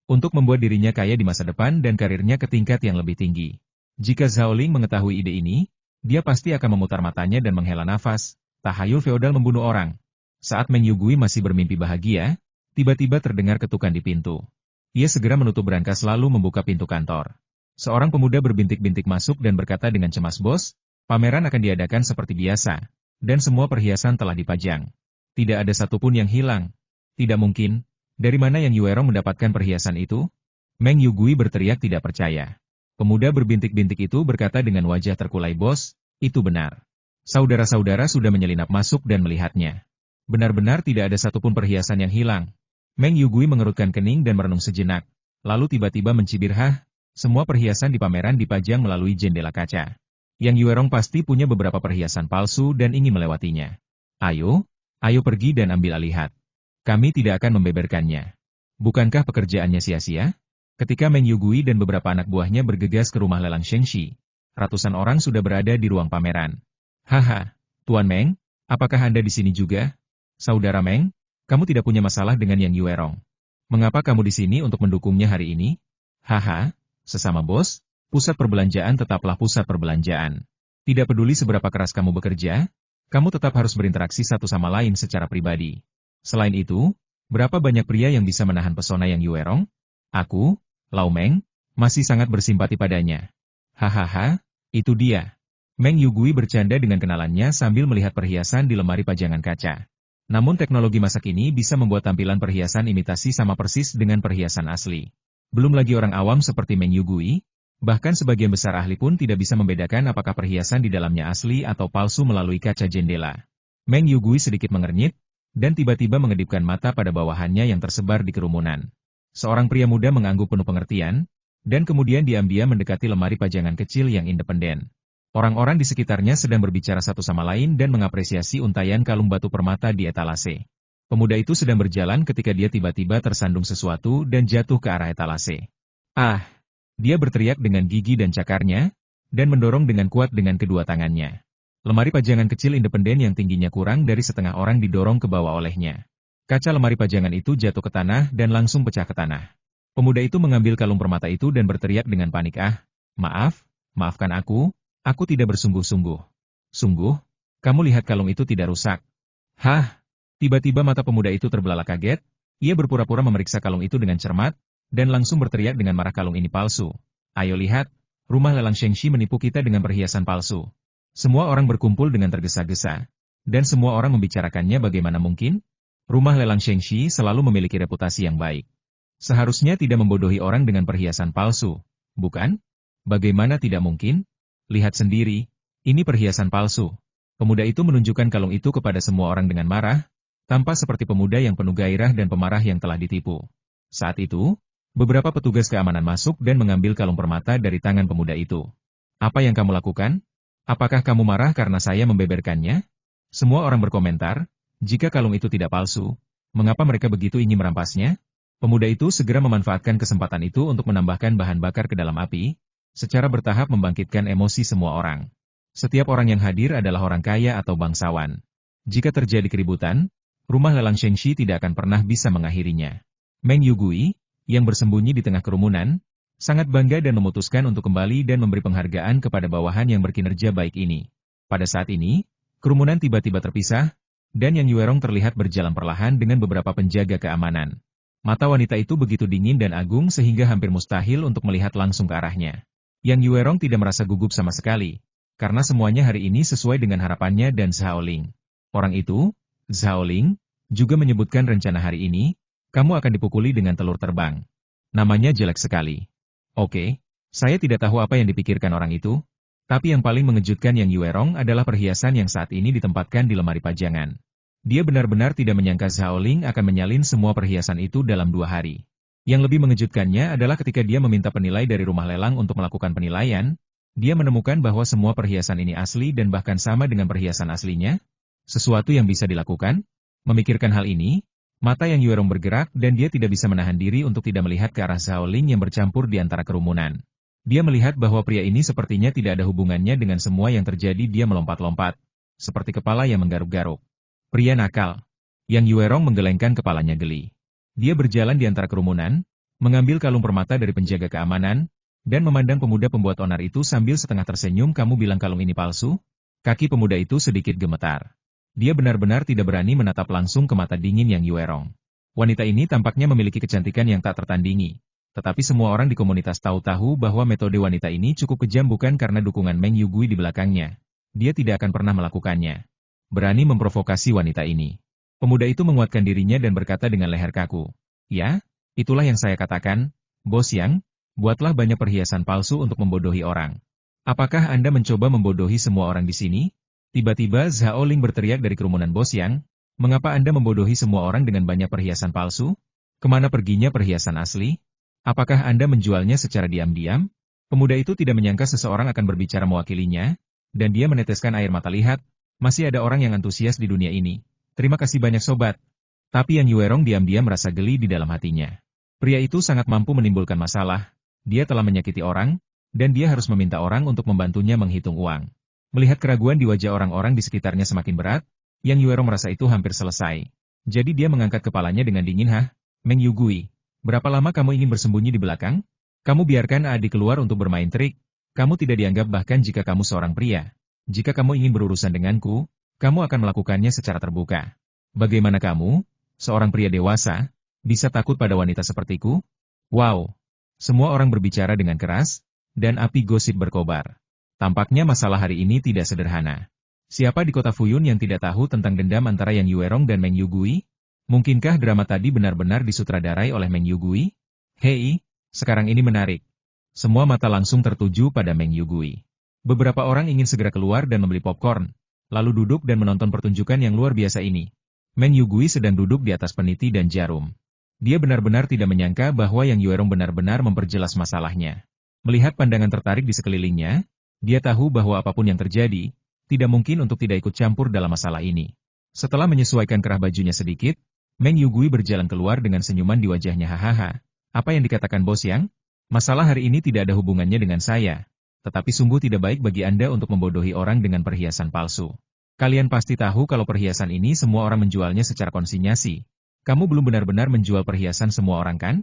untuk membuat dirinya kaya di masa depan dan karirnya ke tingkat yang lebih tinggi. Jika Zhao Ling mengetahui ide ini, dia pasti akan memutar matanya dan menghela nafas. Tahayul feodal membunuh orang. Saat Meng Yugui masih bermimpi bahagia, tiba-tiba terdengar ketukan di pintu. Ia segera menutup berangkas lalu membuka pintu kantor. Seorang pemuda berbintik-bintik masuk dan berkata dengan cemas, "Bos, pameran akan diadakan seperti biasa, dan semua perhiasan telah dipajang. Tidak ada satupun yang hilang." "Tidak mungkin. Dari mana Yang Yuerong mendapatkan perhiasan itu?" Meng Yugui berteriak tidak percaya. Pemuda berbintik-bintik itu berkata dengan wajah terkulai, "Bos, itu benar. Saudara-saudara sudah menyelinap masuk dan melihatnya. Benar-benar tidak ada satupun perhiasan yang hilang." Meng Yugui mengerutkan kening dan merenung sejenak, lalu tiba-tiba mencibir, semua perhiasan di pameran dipajang melalui jendela kaca. Yang Yuerong pasti punya beberapa perhiasan palsu dan ingin melewatinya. Ayo pergi dan ambil lihat. Kami tidak akan membeberkannya. Bukankah pekerjaannya sia-sia?" Ketika Meng Yugui dan beberapa anak buahnya bergegas ke rumah lelang Shengxi, ratusan orang sudah berada di ruang pameran. "Haha, Tuan Meng, apakah Anda di sini juga? Saudara Meng, kamu tidak punya masalah dengan Yang Yuerong. Mengapa kamu di sini untuk mendukungnya hari ini?" "Haha, sesama bos, pusat perbelanjaan tetaplah pusat perbelanjaan. Tidak peduli seberapa keras kamu bekerja, kamu tetap harus berinteraksi satu sama lain secara pribadi. Selain itu, berapa banyak pria yang bisa menahan pesona Yang Yuerong? Aku, Lau Meng, masih sangat bersimpati padanya." "Hahaha, itu dia." Meng Yugui bercanda dengan kenalannya sambil melihat perhiasan di lemari pajangan kaca. Namun teknologi masa kini bisa membuat tampilan perhiasan imitasi sama persis dengan perhiasan asli. Belum lagi orang awam seperti Meng Yugui, bahkan sebagian besar ahli pun tidak bisa membedakan apakah perhiasan di dalamnya asli atau palsu melalui kaca jendela. Meng Yugui sedikit mengernyit, dan tiba-tiba mengedipkan mata pada bawahannya yang tersebar di kerumunan. Seorang pria muda mengangguk penuh pengertian, dan kemudian diam-diam mendekati lemari pajangan kecil yang independen. Orang-orang di sekitarnya sedang berbicara satu sama lain dan mengapresiasi untaian kalung batu permata di etalase. Pemuda itu sedang berjalan ketika dia tiba-tiba tersandung sesuatu dan jatuh ke arah etalase. "Ah!" Dia berteriak dengan gigi dan cakarnya, dan mendorong dengan kuat dengan kedua tangannya. Lemari pajangan kecil independen yang tingginya kurang dari setengah orang didorong ke bawah olehnya. Kaca lemari pajangan itu jatuh ke tanah dan langsung pecah ke tanah. Pemuda itu mengambil kalung permata itu dan berteriak dengan panik, maafkan aku tidak bersungguh-sungguh." "Sungguh? Kamu lihat kalung itu tidak rusak?" "Hah?" Tiba-tiba mata pemuda itu terbelalak kaget, ia berpura-pura memeriksa kalung itu dengan cermat, dan langsung berteriak dengan marah, "Kalung ini palsu. Ayo lihat, rumah lelang Shengxi menipu kita dengan perhiasan palsu." Semua orang berkumpul dengan tergesa-gesa, dan semua orang membicarakannya. Bagaimana mungkin? Rumah lelang Shengxi selalu memiliki reputasi yang baik. Seharusnya tidak membodohi orang dengan perhiasan palsu, bukan? Bagaimana tidak mungkin? Lihat sendiri, ini perhiasan palsu. Pemuda itu menunjukkan kalung itu kepada semua orang dengan marah, tampak seperti pemuda yang penuh gairah dan pemarah yang telah ditipu. Saat itu, beberapa petugas keamanan masuk dan mengambil kalung permata dari tangan pemuda itu. "Apa yang kamu lakukan? Apakah kamu marah karena saya membeberkannya?" Semua orang berkomentar, jika kalung itu tidak palsu, mengapa mereka begitu ingin merampasnya? Pemuda itu segera memanfaatkan kesempatan itu untuk menambahkan bahan bakar ke dalam api, secara bertahap membangkitkan emosi semua orang. Setiap orang yang hadir adalah orang kaya atau bangsawan. Jika terjadi keributan, rumah lelang Shengxi tidak akan pernah bisa mengakhirinya. Meng Yugui, yang bersembunyi di tengah kerumunan, sangat bangga dan memutuskan untuk kembali dan memberi penghargaan kepada bawahan yang berkinerja baik ini. Pada saat ini, kerumunan tiba-tiba terpisah, dan Yang Yuerong terlihat berjalan perlahan dengan beberapa penjaga keamanan. Mata wanita itu begitu dingin dan agung sehingga hampir mustahil untuk melihat langsung ke arahnya. Yang Yuerong tidak merasa gugup sama sekali, karena semuanya hari ini sesuai dengan harapannya dan Zhao Ling. Orang itu, Zhao Ling, juga menyebutkan rencana hari ini, kamu akan dipukuli dengan telur terbang. Namanya jelek sekali. Oke, saya tidak tahu apa yang dipikirkan orang itu. Tapi yang paling mengejutkan Yang Yuerong adalah perhiasan yang saat ini ditempatkan di lemari pajangan. Dia benar-benar tidak menyangka Zhao Ling akan menyalin semua perhiasan itu dalam 2 hari. Yang lebih mengejutkannya adalah ketika dia meminta penilai dari rumah lelang untuk melakukan penilaian, dia menemukan bahwa semua perhiasan ini asli dan bahkan sama dengan perhiasan aslinya. Sesuatu yang bisa dilakukan? Memikirkan hal ini, mata Yang Yuerong bergerak dan dia tidak bisa menahan diri untuk tidak melihat ke arah Zhao Ling yang bercampur di antara kerumunan. Dia melihat bahwa pria ini sepertinya tidak ada hubungannya dengan semua yang terjadi. Dia melompat-lompat, seperti kepala yang menggaruk-garuk. Pria nakal. Yang Yuerong menggelengkan kepalanya geli. Dia berjalan di antara kerumunan, mengambil kalung permata dari penjaga keamanan, dan memandang pemuda pembuat onar itu sambil setengah tersenyum. Kamu bilang kalung ini palsu? Kaki pemuda itu sedikit gemetar. Dia benar-benar tidak berani menatap langsung ke mata dingin Yang Yuerong. Wanita ini tampaknya memiliki kecantikan yang tak tertandingi. Tetapi semua orang di komunitas tahu bahwa metode wanita ini cukup kejam bukan karena dukungan Meng Yugui di belakangnya. Dia tidak akan pernah melakukannya. Berani memprovokasi wanita ini. Pemuda itu menguatkan dirinya dan berkata dengan leher kaku. Ya, itulah yang saya katakan, Bos Yang, buatlah banyak perhiasan palsu untuk membodohi orang. Apakah Anda mencoba membodohi semua orang di sini? Tiba-tiba Zhao Ling berteriak dari kerumunan Bos Yang, mengapa Anda membodohi semua orang dengan banyak perhiasan palsu? Kemana perginya perhiasan asli? Apakah Anda menjualnya secara diam-diam? Pemuda itu tidak menyangka seseorang akan berbicara mewakilinya, dan dia meneteskan air mata. Lihat, masih ada orang yang antusias di dunia ini. Terima kasih banyak sobat. Tapi Yang Yuerong diam-diam merasa geli di dalam hatinya. Pria itu sangat mampu menimbulkan masalah. Dia telah menyakiti orang, dan dia harus meminta orang untuk membantunya menghitung uang. Melihat keraguan di wajah orang-orang di sekitarnya semakin berat, Yang Yuerong merasa itu hampir selesai. Jadi dia mengangkat kepalanya dengan dingin. Meng Yugui. Berapa lama kamu ingin bersembunyi di belakang? Kamu biarkan adik keluar untuk bermain trik. Kamu tidak dianggap bahkan jika kamu seorang pria. Jika kamu ingin berurusan denganku, kamu akan melakukannya secara terbuka. Bagaimana kamu, seorang pria dewasa, bisa takut pada wanita sepertiku? Wow! Semua orang berbicara dengan keras, dan api gosip berkobar. Tampaknya masalah hari ini tidak sederhana. Siapa di kota Fuyun yang tidak tahu tentang dendam antara Yang Yuerong dan Meng Yugui? Mungkinkah drama tadi benar-benar disutradarai oleh Meng Yugui? Hei, sekarang ini menarik. Semua mata langsung tertuju pada Meng Yugui. Beberapa orang ingin segera keluar dan membeli popcorn, lalu duduk dan menonton pertunjukan yang luar biasa ini. Meng Yugui sedang duduk di atas peniti dan jarum. Dia benar-benar tidak menyangka bahwa Yang Yuerong benar-benar memperjelas masalahnya. Melihat pandangan tertarik di sekelilingnya, dia tahu bahwa apapun yang terjadi, tidak mungkin untuk tidak ikut campur dalam masalah ini. Setelah menyesuaikan kerah bajunya sedikit, Meng Yugui berjalan keluar dengan senyuman di wajahnya. Hahaha, apa yang dikatakan Bos Yang? Masalah hari ini tidak ada hubungannya dengan saya. Tetapi sungguh tidak baik bagi Anda untuk membodohi orang dengan perhiasan palsu. Kalian pasti tahu kalau perhiasan ini semua orang menjualnya secara konsinyasi. Kamu belum benar-benar menjual perhiasan semua orang kan?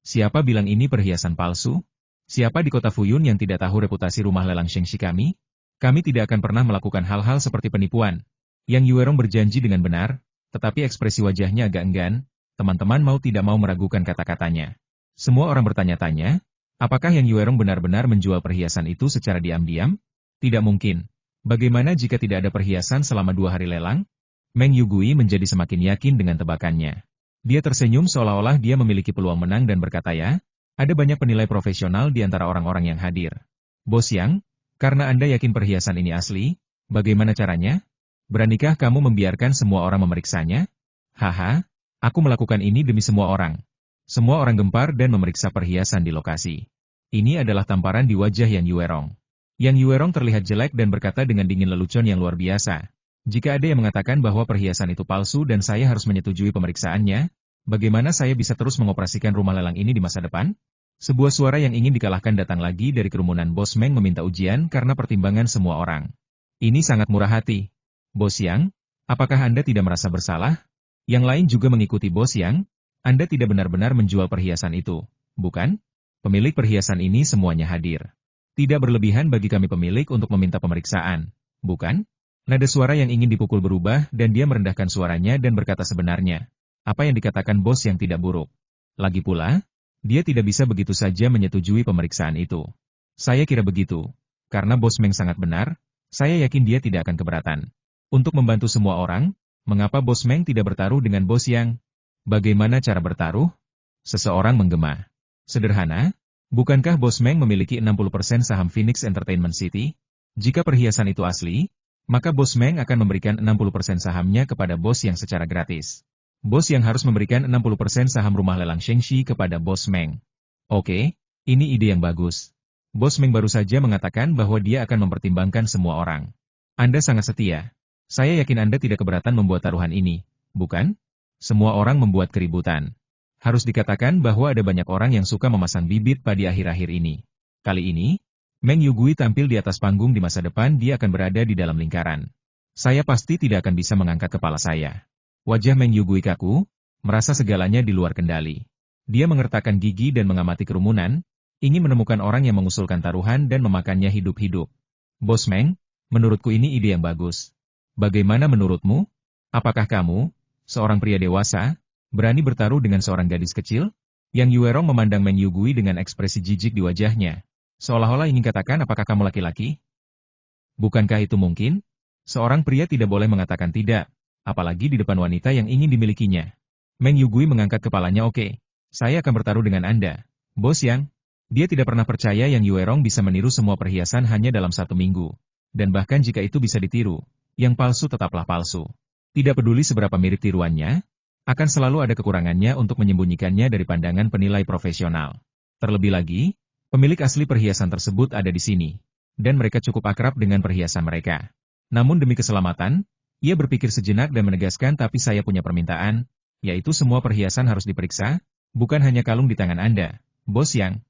Siapa bilang ini perhiasan palsu? Siapa di kota Fuyun yang tidak tahu reputasi rumah lelang Shengxi kami? Kami tidak akan pernah melakukan hal-hal seperti penipuan. Yang Yuerong berjanji dengan benar, tetapi ekspresi wajahnya agak enggan. Teman-teman mau tidak mau meragukan kata-katanya. Semua orang bertanya-tanya, apakah Yang Yuerong benar-benar menjual perhiasan itu secara diam-diam? Tidak mungkin. Bagaimana jika tidak ada perhiasan selama 2 hari lelang? Meng Yugui menjadi semakin yakin dengan tebakannya. Dia tersenyum seolah-olah dia memiliki peluang menang dan berkata, ya, ada banyak penilai profesional di antara orang-orang yang hadir. Bos Yang, karena Anda yakin perhiasan ini asli, bagaimana caranya? Beranikah kamu membiarkan semua orang memeriksanya? Haha, aku melakukan ini demi semua orang. Semua orang gempar dan memeriksa perhiasan di lokasi. Ini adalah tamparan di wajah Yang Yuerong. Yang Yuerong terlihat jelek dan berkata dengan dingin lelucon yang luar biasa. Jika ada yang mengatakan bahwa perhiasan itu palsu dan saya harus menyetujui pemeriksaannya, bagaimana saya bisa terus mengoperasikan rumah lelang ini di masa depan? Sebuah suara yang ingin dikalahkan datang lagi dari kerumunan Bos Meng meminta ujian karena pertimbangan semua orang. Ini sangat murah hati. Bos Yang, apakah Anda tidak merasa bersalah? Yang lain juga mengikuti Bos Yang. Anda tidak benar-benar menjual perhiasan itu, bukan? Pemilik perhiasan ini semuanya hadir. Tidak berlebihan bagi kami pemilik untuk meminta pemeriksaan, bukan? Nada suara yang ingin dipukul berubah dan dia merendahkan suaranya dan berkata sebenarnya. Apa yang dikatakan Bos Yang tidak buruk. Lagi pula, dia tidak bisa begitu saja menyetujui pemeriksaan itu. Saya kira begitu. Karena Bos Meng sangat benar, saya yakin dia tidak akan keberatan. Untuk membantu semua orang, mengapa Bos Meng tidak bertaruh dengan Bos Yang? Bagaimana cara bertaruh? Seseorang menggema. Sederhana, bukankah Bos Meng memiliki 60% saham Phoenix Entertainment City? Jika perhiasan itu asli, maka Bos Meng akan memberikan 60% sahamnya kepada bos yang secara gratis. Bos yang harus memberikan 60% saham rumah lelang Shengxi kepada Bos Meng. Oke, ini ide yang bagus. Bos Meng baru saja mengatakan bahwa dia akan mempertimbangkan semua orang. Anda sangat setia. Saya yakin Anda tidak keberatan membuat taruhan ini, bukan? Semua orang membuat keributan. Harus dikatakan bahwa ada banyak orang yang suka memasang bibit pada akhir-akhir ini. Kali ini, Meng Yugui tampil di atas panggung di masa depan dia akan berada di dalam lingkaran. Saya pasti tidak akan bisa mengangkat kepala saya. Wajah Meng Yugui kaku, merasa segalanya di luar kendali. Dia mengertakkan gigi dan mengamati kerumunan, ingin menemukan orang yang mengusulkan taruhan dan memakannya hidup-hidup. Bos Meng, menurutku ini ide yang bagus. Bagaimana menurutmu? Apakah kamu, seorang pria dewasa, berani bertaruh dengan seorang gadis kecil? Yang Yuerong memandang Meng Yugui dengan ekspresi jijik di wajahnya. Seolah-olah ingin katakan apakah kamu laki-laki? Bukankah itu mungkin? Seorang pria tidak boleh mengatakan tidak, apalagi di depan wanita yang ingin dimilikinya. Meng Yugui mengangkat kepalanya. Oke, saya akan bertaruh dengan Anda. Bos Yang, dia tidak pernah percaya Yang Yuerong bisa meniru semua perhiasan hanya dalam 1 minggu. Dan bahkan jika itu bisa ditiru, yang palsu tetaplah palsu. Tidak peduli seberapa mirip tiruannya, akan selalu ada kekurangannya untuk menyembunyikannya dari pandangan penilai profesional. Terlebih lagi, pemilik asli perhiasan tersebut ada di sini, dan mereka cukup akrab dengan perhiasan mereka. Namun demi keselamatan, ia berpikir sejenak dan menegaskan tapi saya punya permintaan, yaitu semua perhiasan harus diperiksa, bukan hanya kalung di tangan Anda, Bos Yang.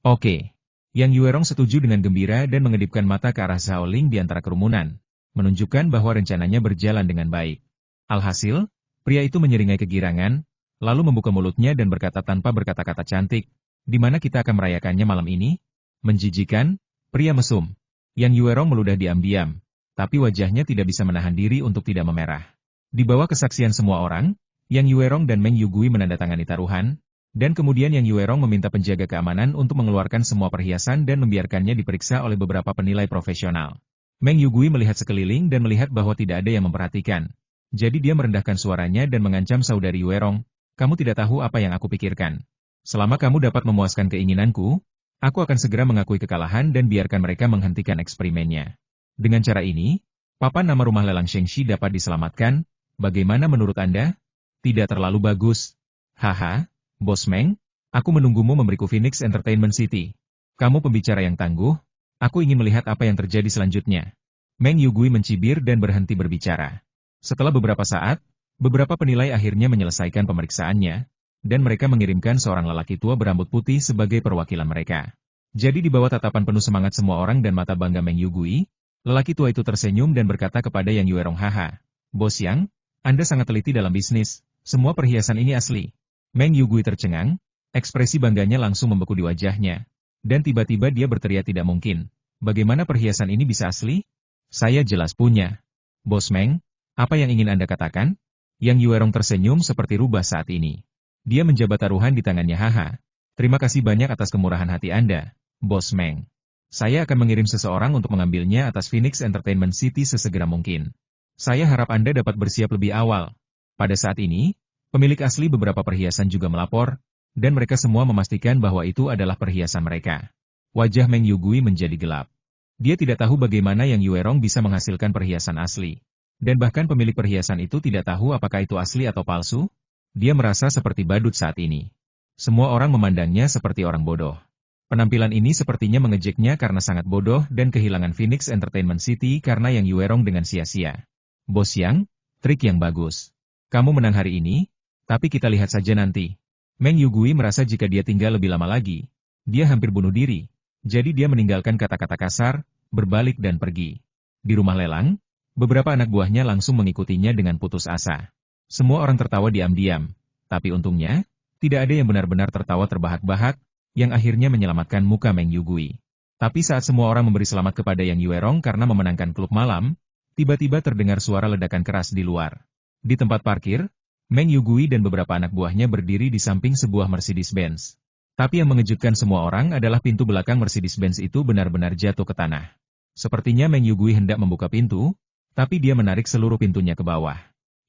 Oke. Yang Yuerong setuju dengan gembira dan mengedipkan mata ke arah Zhao Ling di antara kerumunan, menunjukkan bahwa rencananya berjalan dengan baik. Alhasil, pria itu menyeringai kegirangan, lalu membuka mulutnya dan berkata tanpa berkata-kata cantik, di mana kita akan merayakannya malam ini? Menjijikan, pria mesum. Yang Yuerong meludah diam-diam, tapi wajahnya tidak bisa menahan diri untuk tidak memerah. Di bawah kesaksian semua orang, Yang Yuerong dan Meng Yugui menandatangani taruhan, dan kemudian Yang Yuerong meminta penjaga keamanan untuk mengeluarkan semua perhiasan dan membiarkannya diperiksa oleh beberapa penilai profesional. Meng Yugui melihat sekeliling dan melihat bahwa tidak ada yang memperhatikan. Jadi dia merendahkan suaranya dan mengancam saudari Yuerong, kamu tidak tahu apa yang aku pikirkan. Selama kamu dapat memuaskan keinginanku, aku akan segera mengakui kekalahan dan biarkan mereka menghentikan eksperimennya. Dengan cara ini, papan nama rumah lelang Shengxi dapat diselamatkan. Bagaimana menurut Anda? Tidak terlalu bagus. Haha, Bos Meng, aku menunggumu memberiku Phoenix Entertainment City. Kamu pembicara yang tangguh, aku ingin melihat apa yang terjadi selanjutnya. Meng Yugui mencibir dan berhenti berbicara. Setelah beberapa saat, beberapa penilai akhirnya menyelesaikan pemeriksaannya, dan mereka mengirimkan seorang lelaki tua berambut putih sebagai perwakilan mereka. Jadi di bawah tatapan penuh semangat semua orang dan mata bangga Meng Yugui, lelaki tua itu tersenyum dan berkata kepada Yang Yuerong, haha, Bos Yang, Anda sangat teliti dalam bisnis, semua perhiasan ini asli. Meng Yugui tercengang, ekspresi bangganya langsung membeku di wajahnya, dan tiba-tiba dia berteriak tidak mungkin. Bagaimana perhiasan ini bisa asli? Saya jelas punya. Bos Meng, apa yang ingin Anda katakan? Yang Yuerong tersenyum seperti rubah saat ini. Dia menjabat taruhan di tangannya. Haha. Terima kasih banyak atas kemurahan hati Anda, Bos Meng. Saya akan mengirim seseorang untuk mengambilnya atas Phoenix Entertainment City sesegera mungkin. Saya harap Anda dapat bersiap lebih awal. Pada saat ini, pemilik asli beberapa perhiasan juga melapor, dan mereka semua memastikan bahwa itu adalah perhiasan mereka. Wajah Meng Yugui menjadi gelap. Dia tidak tahu bagaimana Yang Yuerong bisa menghasilkan perhiasan asli. Dan bahkan pemilik perhiasan itu tidak tahu apakah itu asli atau palsu. Dia merasa seperti badut saat ini. Semua orang memandangnya seperti orang bodoh. Penampilan ini sepertinya mengejeknya karena sangat bodoh dan kehilangan Phoenix Entertainment City karena Yang Yuerong dengan sia-sia. Bos Yang, trik yang bagus. Kamu menang hari ini, tapi kita lihat saja nanti. Meng Yugui merasa jika dia tinggal lebih lama lagi, dia hampir bunuh diri. Jadi dia meninggalkan kata-kata kasar, berbalik dan pergi. Di rumah lelang, beberapa anak buahnya langsung mengikutinya dengan putus asa. Semua orang tertawa diam-diam, tapi untungnya, tidak ada yang benar-benar tertawa terbahak-bahak, yang akhirnya menyelamatkan muka Meng Yugui. Tapi saat semua orang memberi selamat kepada Yang Yuerong karena memenangkan klub malam, tiba-tiba terdengar suara ledakan keras di luar. Di tempat parkir, Meng Yugui dan beberapa anak buahnya berdiri di samping sebuah Mercedes-Benz. Tapi yang mengejutkan semua orang adalah pintu belakang Mercedes-Benz itu benar-benar jatuh ke tanah. Sepertinya Meng Yugui hendak membuka pintu, tapi dia menarik seluruh pintunya ke bawah.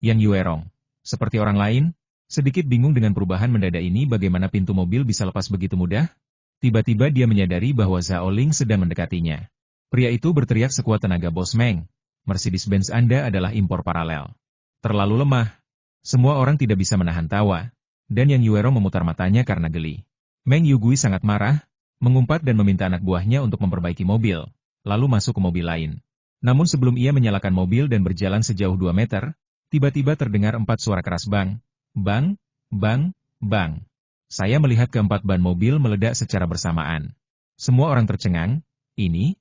Yang Yuerong, seperti orang lain, sedikit bingung dengan perubahan mendadak ini bagaimana pintu mobil bisa lepas begitu mudah. Tiba-tiba dia menyadari bahwa Zhao Ling sedang mendekatinya. Pria itu berteriak sekuat tenaga, Bos Meng. Mercedes-Benz Anda adalah impor paralel. Terlalu lemah. Semua orang tidak bisa menahan tawa. Dan Yang Yuerong memutar matanya karena geli. Meng Yugui sangat marah, mengumpat dan meminta anak buahnya untuk memperbaiki mobil, lalu masuk ke mobil lain. Namun sebelum ia menyalakan mobil dan berjalan sejauh 2 meter, tiba-tiba terdengar 4 suara keras bang, bang, bang, bang. Saya melihat keempat ban mobil meledak secara bersamaan. Semua orang tercengang, ini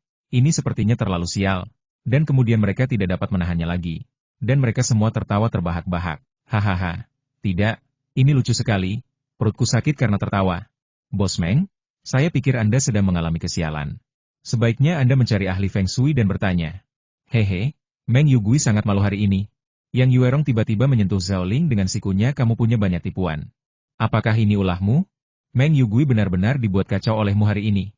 sepertinya terlalu sial. Dan kemudian mereka tidak dapat menahannya lagi. Dan mereka semua tertawa terbahak-bahak. Hahaha. Tidak, ini lucu sekali. Perutku sakit karena tertawa. Bos Meng, saya pikir Anda sedang mengalami kesialan. Sebaiknya Anda mencari ahli Feng Shui dan bertanya. Hehe, Meng Yugui sangat malu hari ini. Yang Yuerong tiba-tiba menyentuh Zhao Ling dengan sikunya, kamu punya banyak tipuan. Apakah ini ulahmu? Meng Yugui benar-benar dibuat kacau olehmu hari ini.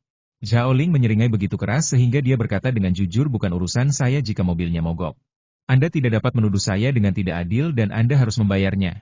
Zhao Ling menyeringai begitu keras sehingga dia berkata dengan jujur, bukan urusan saya jika mobilnya mogok. Anda tidak dapat menuduh saya dengan tidak adil dan Anda harus membayarnya.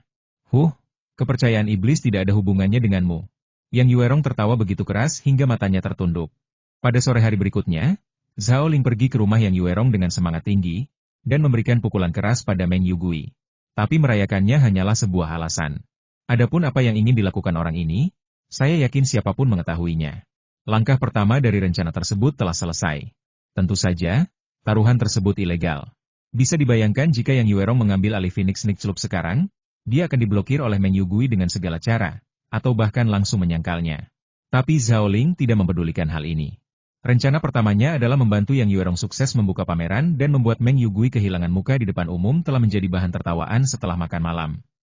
Kepercayaan iblis tidak ada hubungannya denganmu. Yang Yuerong tertawa begitu keras hingga matanya tertunduk. Pada sore hari berikutnya, Zhao Ling pergi ke rumah Yang Yuerong dengan semangat tinggi, dan memberikan pukulan keras pada Meng Yugui. Tapi merayakannya hanyalah sebuah alasan. Adapun apa yang ingin dilakukan orang ini, saya yakin siapapun mengetahuinya. Langkah pertama dari rencana tersebut telah selesai. Tentu saja, taruhan tersebut ilegal. Bisa dibayangkan jika Yang Yuerong mengambil alih Phoenix Night Club sekarang, dia akan diblokir oleh Meng Yugui dengan segala cara, atau bahkan langsung menyangkalnya. Tapi Zhao Ling tidak mempedulikan hal ini. Rencana pertamanya adalah membantu Yang Yuerong sukses membuka pameran dan membuat Meng Yugui kehilangan muka di depan umum telah menjadi bahan tertawaan setelah makan malam.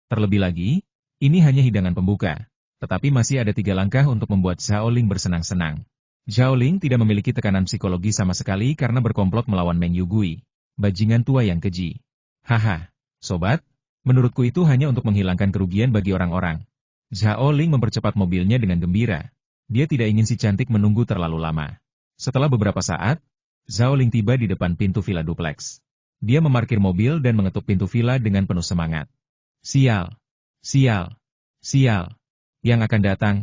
Terlebih lagi, ini hanya hidangan pembuka. Tetapi masih ada 3 langkah untuk membuat Zhao Ling bersenang-senang. Zhao Ling tidak memiliki tekanan psikologi sama sekali karena berkomplot melawan Meng Yugui, bajingan tua yang keji. Haha, sobat, menurutku itu hanya untuk menghilangkan kerugian bagi orang-orang. Zhao Ling mempercepat mobilnya dengan gembira. Dia tidak ingin si cantik menunggu terlalu lama. Setelah beberapa saat, Zhao Ling tiba di depan pintu villa duplex. Dia memarkir mobil dan mengetuk pintu villa dengan penuh semangat. Sial, sial, sial. Yang akan datang.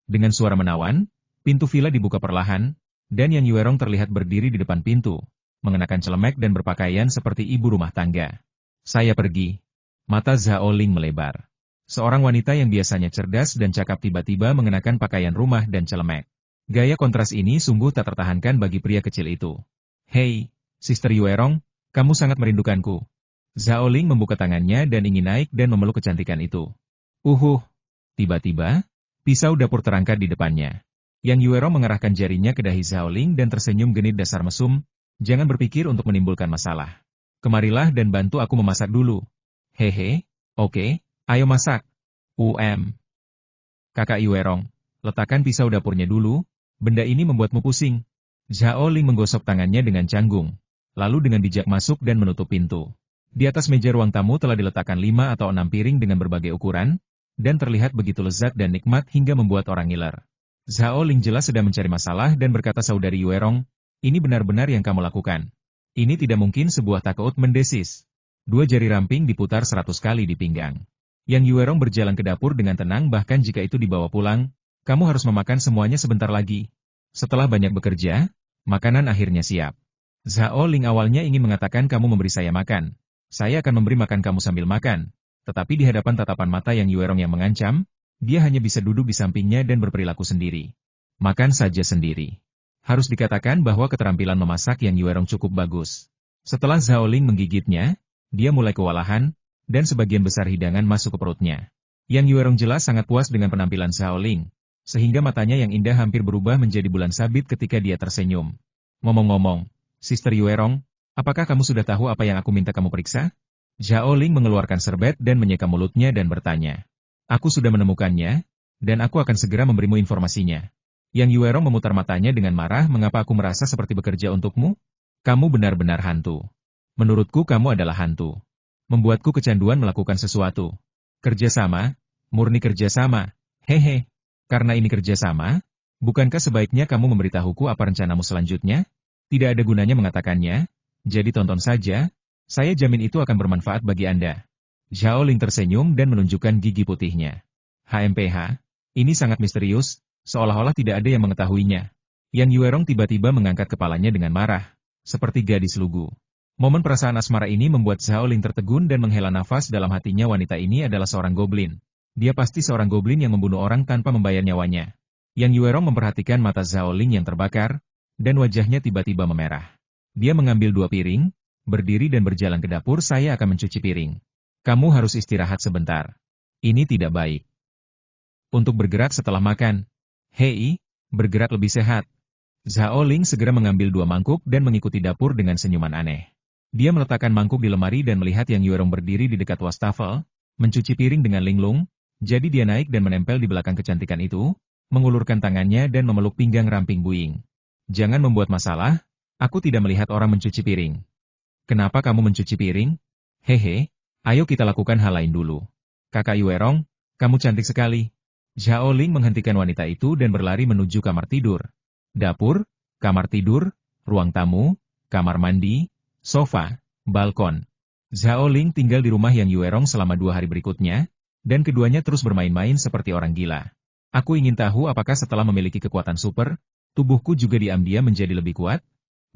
Dengan suara menawan, pintu villa dibuka perlahan, dan Yang Yuerong terlihat berdiri di depan pintu, mengenakan celemek dan berpakaian seperti ibu rumah tangga. Saya pergi. Mata Zhao Ling melebar. Seorang wanita yang biasanya cerdas dan cakap tiba-tiba mengenakan pakaian rumah dan celemek. Gaya kontras ini sungguh tak tertahankan bagi pria kecil itu. Hei, Sister Yuerong, kamu sangat merindukanku. Zhao Ling membuka tangannya dan ingin naik dan memeluk kecantikan itu. Tiba-tiba, pisau dapur terangkat di depannya. Yang Yuerong mengerahkan jarinya ke dahi Zhao Ling dan tersenyum genit, dasar mesum, jangan berpikir untuk menimbulkan masalah. Kemarilah dan bantu aku memasak dulu. Hehe, oke, ayo masak. Kakak Yuerong, letakkan pisau dapurnya dulu, benda ini membuatmu pusing. Zhao Ling menggosok tangannya dengan canggung, lalu dengan bijak masuk dan menutup pintu. Di atas meja ruang tamu telah diletakkan 5 atau 6 piring dengan berbagai ukuran, dan terlihat begitu lezat dan nikmat hingga membuat orang ngiler. Zhao Ling jelas sedang mencari masalah dan berkata, Saudari Yuerong, ini benar-benar yang kamu lakukan. Ini tidak mungkin, sebuah takut mendesis. 2 jari ramping diputar 100 kali di pinggang. Yang Yuerong berjalan ke dapur dengan tenang, bahkan jika itu dibawa pulang, kamu harus memakan semuanya sebentar lagi. Setelah banyak bekerja, makanan akhirnya siap. Zhao Ling awalnya ingin mengatakan, kamu memberi saya makan. Saya akan memberi makan kamu sambil makan. Tetapi di hadapan tatapan mata Yang Yuerong yang mengancam, dia hanya bisa duduk di sampingnya dan berperilaku sendiri. Makan saja sendiri. Harus dikatakan bahwa keterampilan memasak Yang Yuerong cukup bagus. Setelah Zhao Ling menggigitnya, dia mulai kewalahan, dan sebagian besar hidangan masuk ke perutnya. Yang Yuerong jelas sangat puas dengan penampilan Zhao Ling, sehingga matanya yang indah hampir berubah menjadi bulan sabit ketika dia tersenyum. Ngomong-ngomong, Sister Yuerong, apakah kamu sudah tahu apa yang aku minta kamu periksa? Zhao Ling mengeluarkan serbet dan menyeka mulutnya dan bertanya. Aku sudah menemukannya, dan aku akan segera memberimu informasinya. Yang Yuerong memutar matanya dengan marah, mengapa aku merasa seperti bekerja untukmu? Kamu benar-benar hantu. Menurutku kamu adalah hantu. Membuatku kecanduan melakukan sesuatu. Kerjasama, murni kerjasama. Hehe. Karena ini kerjasama, bukankah sebaiknya kamu memberitahuku apa rencanamu selanjutnya? Tidak ada gunanya mengatakannya, jadi tonton saja. Saya jamin itu akan bermanfaat bagi Anda. Zhao Ling tersenyum dan menunjukkan gigi putihnya. HMPH, ini sangat misterius, seolah-olah tidak ada yang mengetahuinya. Yang Yuerong tiba-tiba mengangkat kepalanya dengan marah. seperti gadis lugu. Momen perasaan asmara ini membuat Zhao Ling tertegun dan menghela nafas dalam hatinya. Wanita ini adalah seorang goblin. Dia pasti seorang goblin yang membunuh orang tanpa membayar nyawanya. Yang Yuerong memperhatikan mata Zhao Ling yang terbakar, dan wajahnya tiba-tiba memerah. Dia mengambil 2 piring, berdiri dan berjalan ke dapur. Saya akan mencuci piring. Kamu harus istirahat sebentar. Ini tidak baik. Untuk bergerak setelah makan. Hei, bergerak lebih sehat. Zhao Ling segera mengambil 2 mangkuk dan mengikuti dapur dengan senyuman aneh. Dia meletakkan mangkuk di lemari dan melihat Yang Yuerong berdiri di dekat wastafel, mencuci piring dengan linglung, jadi dia naik dan menempel di belakang kecantikan itu, mengulurkan tangannya dan memeluk pinggang ramping Buing. Jangan membuat masalah, aku tidak melihat orang mencuci piring. Kenapa kamu mencuci piring? Hehe, ayo kita lakukan hal lain dulu. Kakak Yuerong, kamu cantik sekali. Zhao Ling menghentikan wanita itu dan berlari menuju kamar tidur. Dapur, kamar tidur, ruang tamu, kamar mandi, sofa, balkon. Zhao Ling tinggal di rumah Yang Yuerong selama 2 hari berikutnya, dan keduanya terus bermain-main seperti orang gila. Aku ingin tahu apakah setelah memiliki kekuatan super, tubuhku juga diam-diam menjadi lebih kuat?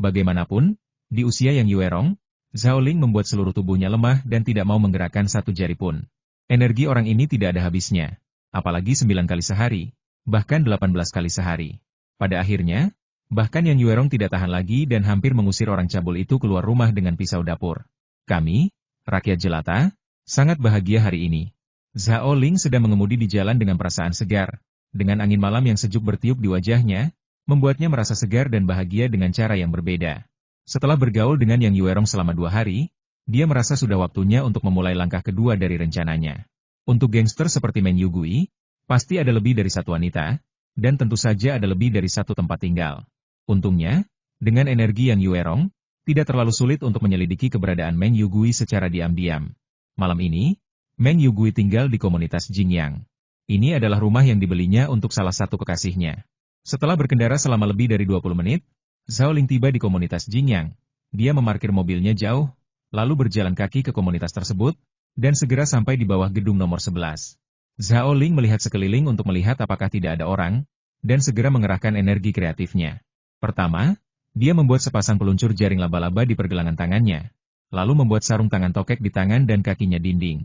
Bagaimanapun, di usia Yang Yuerong, Zhao Ling membuat seluruh tubuhnya lemah dan tidak mau menggerakkan satu jari pun. Energi orang ini tidak ada habisnya. Apalagi 9 kali sehari, bahkan 18 kali sehari. Pada akhirnya, bahkan Yang Yuerong tidak tahan lagi dan hampir mengusir orang cabul itu keluar rumah dengan pisau dapur. Kami, rakyat jelata, sangat bahagia hari ini. Zhao Ling sedang mengemudi di jalan dengan perasaan segar. Dengan angin malam yang sejuk bertiup di wajahnya, membuatnya merasa segar dan bahagia dengan cara yang berbeda. Setelah bergaul dengan Yang Yuerong selama 2 hari, dia merasa sudah waktunya untuk memulai langkah kedua dari rencananya. Untuk gangster seperti Meng Yugui, pasti ada lebih dari satu wanita, dan tentu saja ada lebih dari satu tempat tinggal. Untungnya, dengan energi Yang Yuerong, tidak terlalu sulit untuk menyelidiki keberadaan Meng Yugui secara diam-diam. Malam ini, Meng Yugui tinggal di komunitas Jingyang. Ini adalah rumah yang dibelinya untuk salah satu kekasihnya. Setelah berkendara selama lebih dari 20 menit, Zhao Ling tiba di komunitas Jingyang. Dia memarkir mobilnya jauh, lalu berjalan kaki ke komunitas tersebut, dan segera sampai di bawah gedung nomor 11. Zhao Ling melihat sekeliling untuk melihat apakah tidak ada orang, dan segera mengerahkan energi kreatifnya. Pertama, dia membuat sepasang peluncur jaring laba-laba di pergelangan tangannya, lalu membuat sarung tangan tokek di tangan dan kakinya dinding.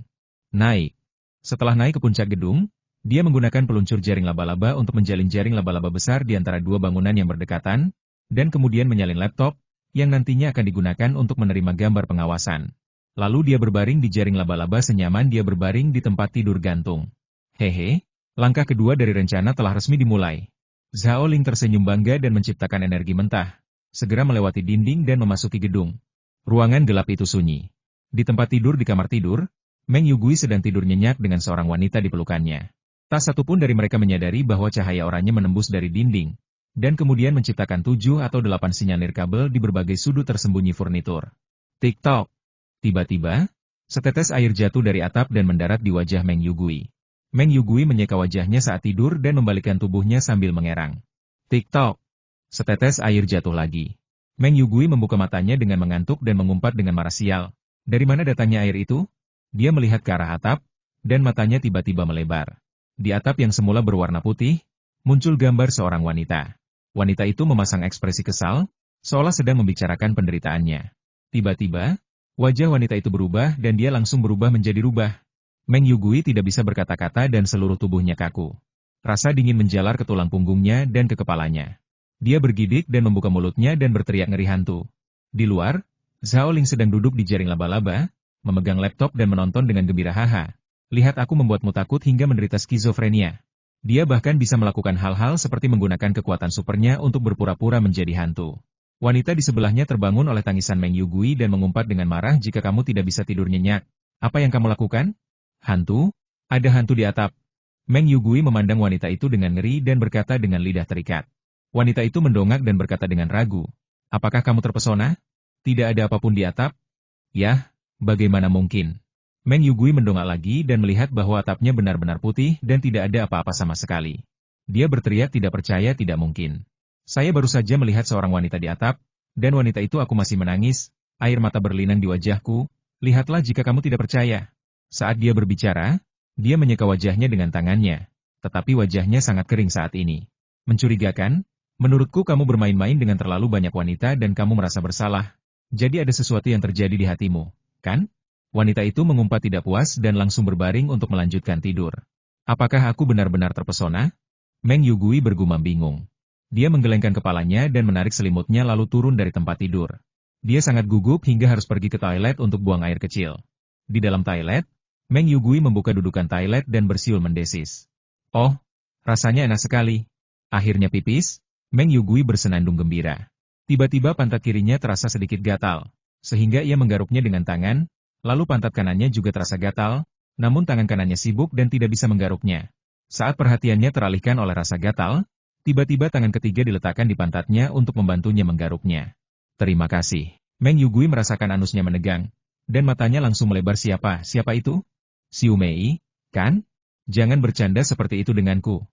Naik. Setelah naik ke puncak gedung, dia menggunakan peluncur jaring laba-laba untuk menjalin jaring laba-laba besar di antara 2 bangunan yang berdekatan, dan kemudian menyalin laptop, yang nantinya akan digunakan untuk menerima gambar pengawasan. Lalu dia berbaring di jaring laba-laba senyaman dia berbaring di tempat tidur gantung. Hehe, langkah kedua dari rencana telah resmi dimulai. Zhao Ling tersenyum bangga dan menciptakan energi mentah, segera melewati dinding dan memasuki gedung. Ruangan gelap itu sunyi. Di tempat tidur di kamar tidur, Meng Yugui sedang tidur nyenyak dengan seorang wanita di pelukannya. Tak satu pun dari mereka menyadari bahwa cahaya oranye menembus dari dinding, dan kemudian menciptakan 7 atau 8 sinyalir kabel di berbagai sudut tersembunyi furnitur. Tik-tok. Tiba-tiba, setetes air jatuh dari atap dan mendarat di wajah Meng Yugui. Meng Yugui menyeka wajahnya saat tidur dan membalikkan tubuhnya sambil mengerang. Tik-tok. Setetes air jatuh lagi. Meng Yugui membuka matanya dengan mengantuk dan mengumpat dengan marah sial. Dari mana datangnya air itu? Dia melihat ke arah atap, dan matanya tiba-tiba melebar. Di atap yang semula berwarna putih, muncul gambar seorang wanita. Wanita itu memasang ekspresi kesal, seolah sedang membicarakan penderitaannya. Tiba-tiba, wajah wanita itu berubah dan dia langsung berubah menjadi rubah. Meng Yugui tidak bisa berkata-kata dan seluruh tubuhnya kaku. Rasa dingin menjalar ke tulang punggungnya dan ke kepalanya. Dia bergidik dan membuka mulutnya dan berteriak ngeri hantu. Di luar, Zhao Ling sedang duduk di jaring laba-laba, memegang laptop dan menonton dengan gembira. Haha. Lihat aku membuatmu takut hingga menderita skizofrenia. Dia bahkan bisa melakukan hal-hal seperti menggunakan kekuatan supernya untuk berpura-pura menjadi hantu. Wanita di sebelahnya terbangun oleh tangisan Meng Yugui dan mengumpat dengan marah, jika kamu tidak bisa tidur nyenyak, apa yang kamu lakukan? Hantu? Ada hantu di atap. Meng Yugui memandang wanita itu dengan ngeri dan berkata dengan lidah terikat. Wanita itu mendongak dan berkata dengan ragu. Apakah kamu terpesona? Tidak ada apapun di atap? Yah, bagaimana mungkin? Meng Yugui mendongak lagi dan melihat bahwa atapnya benar-benar putih dan tidak ada apa-apa sama sekali. Dia berteriak tidak percaya, tidak mungkin. Saya baru saja melihat seorang wanita di atap, dan wanita itu aku masih menangis, air mata berlinang di wajahku, lihatlah jika kamu tidak percaya. Saat dia berbicara, dia menyeka wajahnya dengan tangannya, tetapi wajahnya sangat kering saat ini. Mencurigakan, Menurutku kamu bermain-main dengan terlalu banyak wanita dan kamu merasa bersalah. Jadi ada sesuatu yang terjadi di hatimu, kan? Wanita itu mengumpat tidak puas dan langsung berbaring untuk melanjutkan tidur. Apakah aku benar-benar terpesona? Meng Yugui bergumam bingung. Dia menggelengkan kepalanya dan menarik selimutnya lalu turun dari tempat tidur. Dia sangat gugup hingga harus pergi ke toilet untuk buang air kecil. Di dalam toilet, Meng Yugui membuka dudukan toilet dan bersiul mendesis. Oh, rasanya enak sekali. Akhirnya pipis, Meng Yugui bersenandung gembira. Tiba-tiba pantat kirinya terasa sedikit gatal, sehingga ia menggaruknya dengan tangan, lalu pantat kanannya juga terasa gatal, namun tangan kanannya sibuk dan tidak bisa menggaruknya. Saat perhatiannya teralihkan oleh rasa gatal, tiba-tiba tangan ketiga diletakkan di pantatnya untuk membantunya menggaruknya. Terima kasih. Meng Yugui merasakan anusnya menegang, dan matanya langsung melebar. Siapa itu? Xiu Mei, kan? Jangan bercanda seperti itu denganku.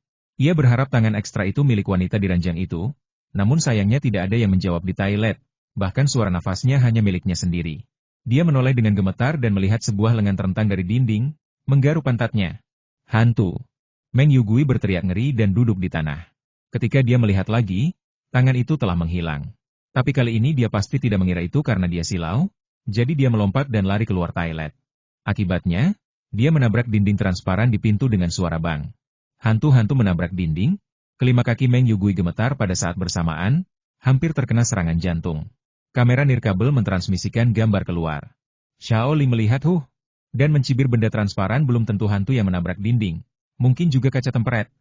Ia berharap tangan ekstra itu milik wanita di ranjang itu, namun sayangnya tidak ada yang menjawab di toilet, bahkan suara nafasnya hanya miliknya sendiri. Dia menoleh dengan gemetar dan melihat sebuah lengan terentang dari dinding, menggaruk pantatnya. Hantu! Meng Yugui berteriak ngeri dan duduk di tanah. Ketika dia melihat lagi, tangan itu telah menghilang. Tapi kali ini dia pasti tidak mengira itu karena dia silau, jadi dia melompat dan lari keluar toilet. Akibatnya, dia menabrak dinding transparan di pintu dengan suara bang. Hantu-hantu menabrak dinding, kelima kaki Meng Yugui gemetar pada saat bersamaan, hampir terkena serangan jantung. Kamera nirkabel mentransmisikan gambar keluar. Xiao Li melihat dan mencibir benda transparan belum tentu hantu yang menabrak dinding, mungkin juga kaca temperet.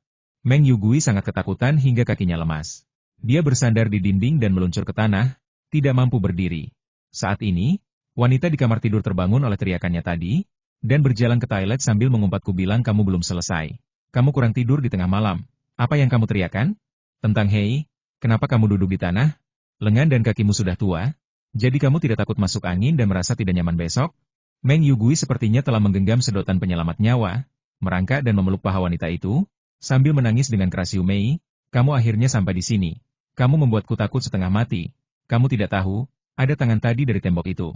Meng Yugui sangat ketakutan hingga kakinya lemas. Dia bersandar di dinding dan meluncur ke tanah, tidak mampu berdiri. Saat ini, wanita di kamar tidur terbangun oleh teriakannya tadi, dan berjalan ke toilet sambil mengumpatku bilang kamu belum selesai. Kamu kurang tidur di tengah malam. Apa yang kamu teriakan? Tentang Hei, kenapa kamu duduk di tanah? Lengan dan kakimu sudah tua, jadi kamu tidak takut masuk angin dan merasa tidak nyaman besok? Meng Yugui sepertinya telah menggenggam sedotan penyelamat nyawa, merangkak dan memeluk paha wanita itu, sambil menangis dengan keras. Xiu Mei, kamu akhirnya sampai di sini. Kamu membuatku takut setengah mati. Kamu tidak tahu, ada tangan tadi dari tembok itu.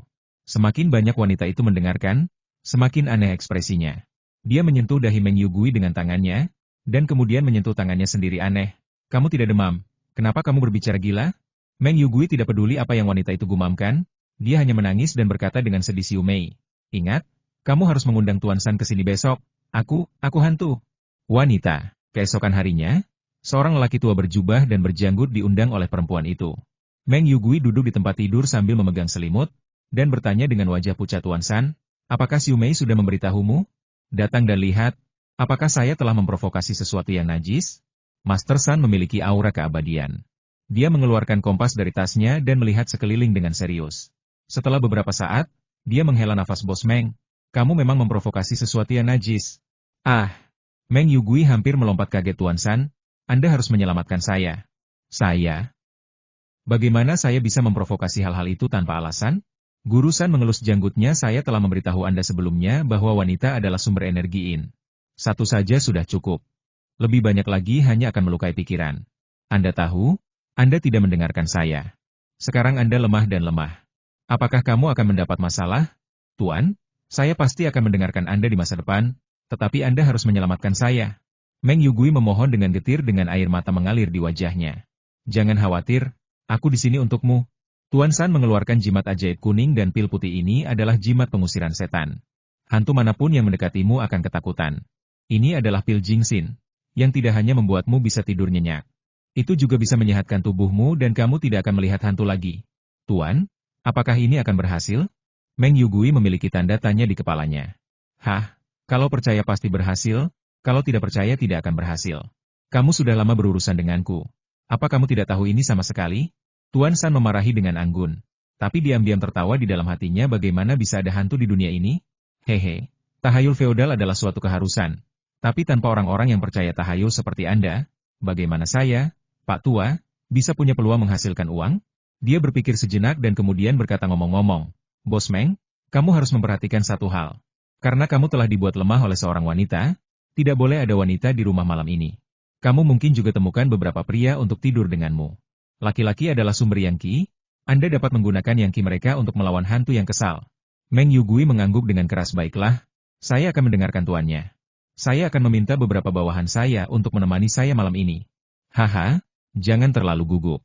Semakin banyak wanita itu mendengarkan, semakin aneh ekspresinya. Dia menyentuh dahi Meng Yugui dengan tangannya, dan kemudian menyentuh tangannya sendiri. Aneh. Kamu tidak demam. Kenapa kamu berbicara gila? Meng Yugui tidak peduli apa yang wanita itu gumamkan, dia hanya menangis dan berkata dengan sedih. Xiu Mei, ingat, kamu harus mengundang Tuan San ke sini besok. Aku hantu. Wanita. Keesokan harinya, seorang lelaki tua berjubah dan berjanggut diundang oleh perempuan itu. Meng Yugui duduk di tempat tidur sambil memegang selimut, dan bertanya dengan wajah pucat. Tuan San, apakah Xiu Mei sudah memberitahumu? Datang dan lihat, apakah saya telah memprovokasi sesuatu yang najis? Master San memiliki aura keabadian. Dia mengeluarkan kompas dari tasnya dan melihat sekeliling dengan serius. Setelah beberapa saat, dia menghela nafas. Bos Meng, kamu memang memprovokasi sesuatu yang najis. Ah! Meng Yugui hampir melompat kaget. Tuan San, Anda harus menyelamatkan saya. Saya? Bagaimana saya bisa memprovokasi hal-hal itu tanpa alasan? Guru San mengelus janggutnya. Saya telah memberitahu Anda sebelumnya bahwa wanita adalah sumber energi yin. Satu saja sudah cukup. Lebih banyak lagi hanya akan melukai pikiran. Anda tahu, Anda tidak mendengarkan saya. Sekarang Anda lemah dan lemah. Apakah kamu akan mendapat masalah? Tuan, saya pasti akan mendengarkan Anda di masa depan, tetapi Anda harus menyelamatkan saya. Meng Yugui memohon dengan getir dengan air mata mengalir di wajahnya. Jangan khawatir, aku di sini untukmu. Tuan San mengeluarkan jimat ajaib kuning dan pil putih. Ini adalah jimat pengusiran setan. Hantu manapun yang mendekatimu akan ketakutan. Ini adalah pil Jingxin, yang tidak hanya membuatmu bisa tidur nyenyak. Itu juga bisa menyehatkan tubuhmu dan kamu tidak akan melihat hantu lagi. Tuan, apakah ini akan berhasil? Meng Yugui memiliki tanda tanya di kepalanya. Hah, kalau percaya pasti berhasil, kalau tidak percaya tidak akan berhasil. Kamu sudah lama berurusan denganku. Apa kamu tidak tahu ini sama sekali? Tuan San memarahi dengan anggun, tapi diam-diam tertawa di dalam hatinya. Bagaimana bisa ada hantu di dunia ini? Hehe, tahayul feodal adalah suatu keharusan. Tapi tanpa orang-orang yang percaya tahayul seperti Anda, bagaimana saya, Pak Tua, bisa punya peluang menghasilkan uang? Dia berpikir sejenak dan kemudian berkata, ngomong-ngomong, Bos Meng, kamu harus memperhatikan satu hal. Karena kamu telah dibuat lemah oleh seorang wanita, tidak boleh ada wanita di rumah malam ini. Kamu mungkin juga temukan beberapa pria untuk tidur denganmu. Laki-laki adalah sumber yang ki, Anda dapat menggunakan yang ki mereka untuk melawan hantu yang kesal. Meng Yugui mengangguk dengan keras. Baiklah, saya akan mendengarkan tuannya. Saya akan meminta beberapa bawahan saya untuk menemani saya malam ini. Haha, Jangan terlalu gugup.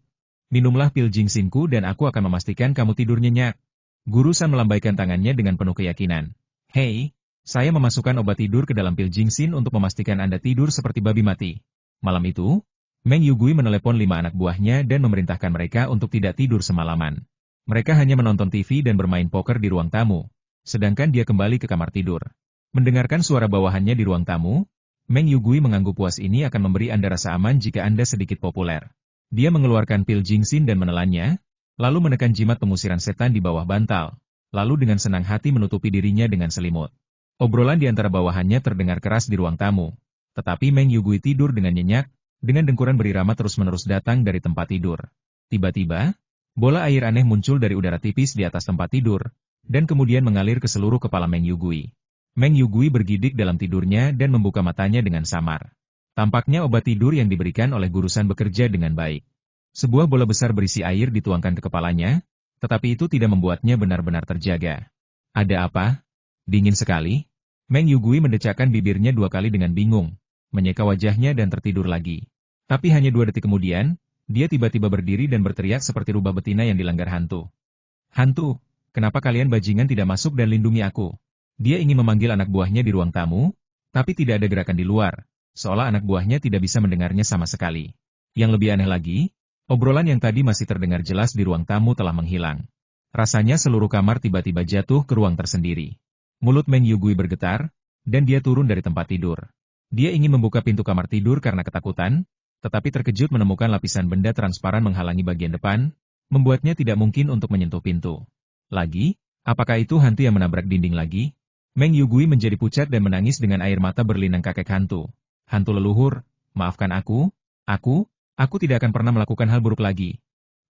Minumlah pil Jingsinku dan aku akan memastikan kamu tidur nyenyak. Guru San melambaikan tangannya dengan penuh keyakinan. Hei, saya memasukkan obat tidur ke dalam pil Jingsin untuk memastikan Anda tidur seperti babi mati. Malam itu, Meng Yugui menelepon 5 anak buahnya dan memerintahkan mereka untuk tidak tidur semalaman. Mereka hanya menonton TV dan bermain poker di ruang tamu, sedangkan dia kembali ke kamar tidur. Mendengarkan suara bawahannya di ruang tamu, Meng Yugui mengangguk puas ini akan memberi Anda rasa aman jika Anda sedikit populer. Dia mengeluarkan pil Jingsin dan menelannya, lalu menekan jimat pengusiran setan di bawah bantal, lalu dengan senang hati menutupi dirinya dengan selimut. Obrolan di antara bawahannya terdengar keras di ruang tamu, tetapi Meng Yugui tidur dengan nyenyak, dengan dengkuran berirama terus-menerus datang dari tempat tidur. Tiba-tiba, bola air aneh muncul dari udara tipis di atas tempat tidur, dan kemudian mengalir ke seluruh kepala Meng Yugui. Meng Yugui bergidik dalam tidurnya dan membuka matanya dengan samar. Tampaknya obat tidur yang diberikan oleh Guru San bekerja dengan baik. Sebuah bola besar berisi air dituangkan ke kepalanya, tetapi itu tidak membuatnya benar-benar terjaga. Ada apa? Dingin sekali? Meng Yugui mendecakkan bibirnya 2 kali dengan bingung, menyeka wajahnya dan tertidur lagi. Tapi hanya 2 detik kemudian, dia tiba-tiba berdiri dan berteriak seperti rubah betina yang dilanggar hantu. Hantu, kenapa kalian bajingan tidak masuk dan lindungi aku? Dia ingin memanggil anak buahnya di ruang tamu, tapi tidak ada gerakan di luar, seolah anak buahnya tidak bisa mendengarnya sama sekali. Yang lebih aneh lagi, obrolan yang tadi masih terdengar jelas di ruang tamu telah menghilang. Rasanya seluruh kamar tiba-tiba jatuh ke ruang tersendiri. Mulut Meng Yugui bergetar, dan dia turun dari tempat tidur. Dia ingin membuka pintu kamar tidur karena ketakutan, tetapi terkejut menemukan lapisan benda transparan menghalangi bagian depan, membuatnya tidak mungkin untuk menyentuh pintu. Lagi, apakah itu hantu yang menabrak dinding lagi? Meng Yugui menjadi pucat dan menangis dengan air mata berlinang kakek hantu. Hantu leluhur, maafkan aku tidak akan pernah melakukan hal buruk lagi.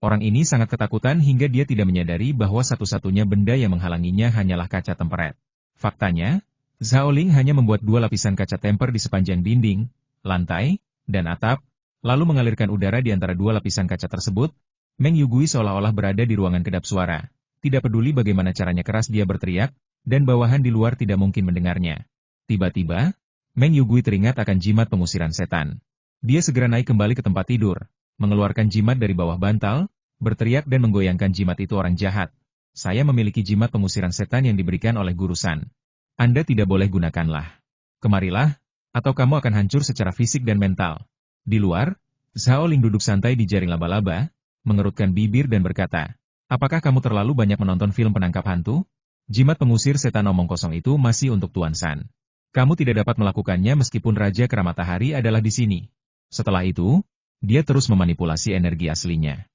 Orang ini sangat ketakutan hingga dia tidak menyadari bahwa satu-satunya benda yang menghalanginya hanyalah kaca temperet. Faktanya, Zhao Ling hanya membuat 2 lapisan kaca temper di sepanjang dinding, lantai, dan atap, lalu mengalirkan udara di antara 2 lapisan kaca tersebut. Meng Yugui seolah-olah berada di ruangan kedap suara. Tidak peduli bagaimana caranya keras dia berteriak, dan bawahan di luar tidak mungkin mendengarnya. Tiba-tiba, Meng Yugui teringat akan jimat pengusiran setan. Dia segera naik kembali ke tempat tidur, mengeluarkan jimat dari bawah bantal, berteriak dan menggoyangkan jimat itu orang jahat. Saya memiliki jimat pengusiran setan yang diberikan oleh Guru San. Anda tidak boleh gunakanlah. Kemarilah, atau kamu akan hancur secara fisik dan mental. Di luar, Zhao Ling duduk santai di jaring laba-laba, mengerutkan bibir dan berkata, apakah kamu terlalu banyak menonton film penangkap hantu? Jimat pengusir setan omong kosong itu masih untuk Tuan San. Kamu tidak dapat melakukannya meskipun Raja Kera Matahari adalah di sini. Setelah itu, dia terus memanipulasi energi aslinya.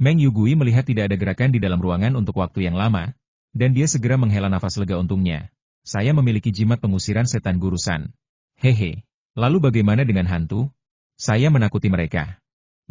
Meng Yugui melihat tidak ada gerakan di dalam ruangan untuk waktu yang lama, dan dia segera menghela nafas lega untungnya. Saya memiliki jimat pengusiran setan Guru San. Hehe, lalu bagaimana dengan hantu? Saya menakuti mereka.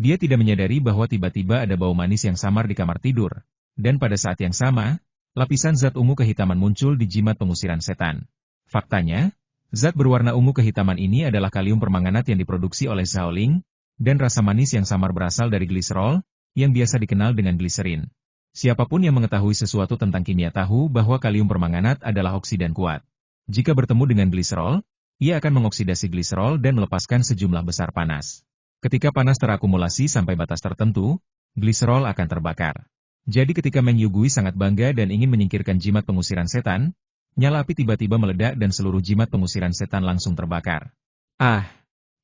Dia tidak menyadari bahwa tiba-tiba ada bau manis yang samar di kamar tidur, dan pada saat yang sama, lapisan zat ungu kehitaman muncul di jimat pengusiran setan. Faktanya, zat berwarna ungu kehitaman ini adalah kalium permanganat yang diproduksi oleh Zhao Ling, dan rasa manis yang samar berasal dari gliserol, yang biasa dikenal dengan gliserin. Siapapun yang mengetahui sesuatu tentang kimia tahu bahwa kalium permanganat adalah oksidan kuat. Jika bertemu dengan gliserol, ia akan mengoksidasi gliserol dan melepaskan sejumlah besar panas. Ketika panas terakumulasi sampai batas tertentu, gliserol akan terbakar. Jadi ketika Meng Yugui sangat bangga dan ingin menyingkirkan jimat pengusiran setan, nyala api tiba-tiba meledak dan seluruh jimat pengusiran setan langsung terbakar. Ah!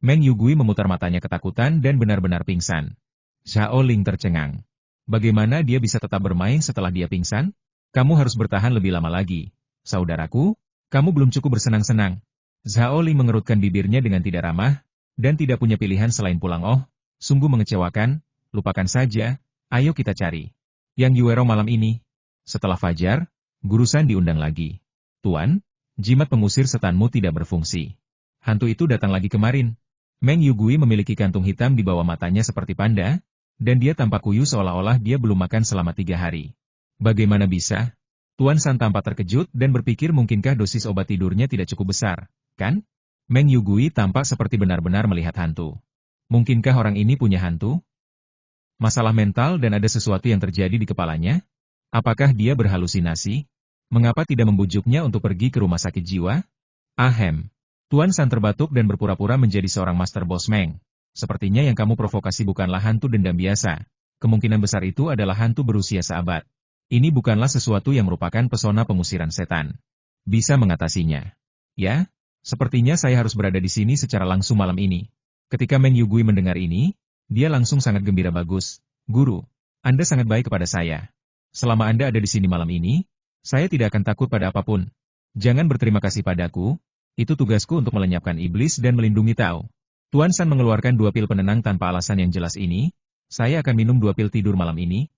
Meng Yugui memutar matanya ketakutan dan benar-benar pingsan. Zhao Ling tercengang. Bagaimana dia bisa tetap bermain setelah dia pingsan? Kamu harus bertahan lebih lama lagi. Saudaraku, kamu belum cukup bersenang-senang. Zhao Ling mengerutkan bibirnya dengan tidak ramah, dan tidak punya pilihan selain pulang. Oh, sungguh mengecewakan, lupakan saja, ayo kita cari Yang Yuero malam ini. Setelah fajar, Guru San diundang lagi. Tuan, jimat pengusir setanmu tidak berfungsi. Hantu itu datang lagi kemarin. Meng Yugui memiliki kantung hitam di bawah matanya seperti panda, dan dia tampak kuyu seolah-olah dia belum makan selama 3 hari. Bagaimana bisa? Tuan San tampak terkejut dan berpikir mungkinkah dosis obat tidurnya tidak cukup besar, kan? Meng Yugui tampak seperti benar-benar melihat hantu. Mungkinkah orang ini punya hantu? Masalah mental dan ada sesuatu yang terjadi di kepalanya? Apakah dia berhalusinasi? Mengapa tidak membujuknya untuk pergi ke rumah sakit jiwa? Ahem. Tuan San terbatuk dan berpura-pura menjadi seorang master boss Meng. Sepertinya yang kamu provokasi bukanlah hantu dendam biasa. Kemungkinan besar itu adalah hantu berusia seabad. Ini bukanlah sesuatu yang merupakan pesona pengusiran setan. Bisa mengatasinya. Ya, sepertinya saya harus berada di sini secara langsung malam ini. Ketika Meng Yugui mendengar ini, dia langsung sangat gembira. Bagus. Guru, Anda sangat baik kepada saya. Selama Anda ada di sini malam ini, saya tidak akan takut pada apapun. Jangan berterima kasih padaku, itu tugasku untuk melenyapkan iblis dan melindungi Tao. Tuan San mengeluarkan 2 pil penenang tanpa alasan yang jelas ini. Saya akan minum 2 pil tidur malam ini.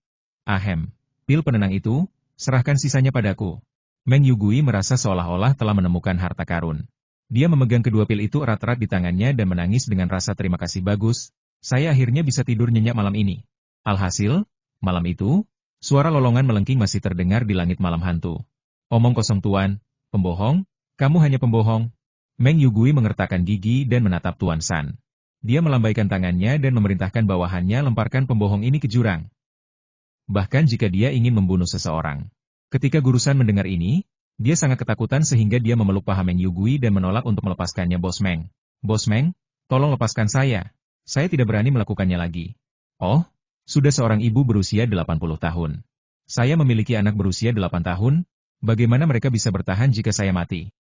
Ahem, pil penenang itu, serahkan sisanya padaku. Meng Yugui merasa seolah-olah telah menemukan harta karun. Dia memegang kedua pil itu erat-erat di tangannya dan menangis dengan rasa terima kasih. Bagus, saya akhirnya bisa tidur nyenyak malam ini. Alhasil, malam itu, suara lolongan melengking masih terdengar di langit malam hantu. Omong kosong Tuan, pembohong, kamu hanya pembohong. Meng Yugui mengertakkan gigi dan menatap Tuan San. Dia melambaikan tangannya dan memerintahkan bawahannya lemparkan pembohong ini ke jurang. Bahkan jika dia ingin membunuh seseorang. Ketika Guru San mendengar ini, dia sangat ketakutan sehingga dia memeluk paha Meng Yugui dan menolak untuk melepaskannya. Bos Meng. Bos Meng, tolong lepaskan saya. Saya tidak berani melakukannya lagi. Oh, sudah seorang ibu berusia 80 tahun. Saya memiliki anak berusia 8 tahun, bagaimana mereka bisa bertahan jika saya mati?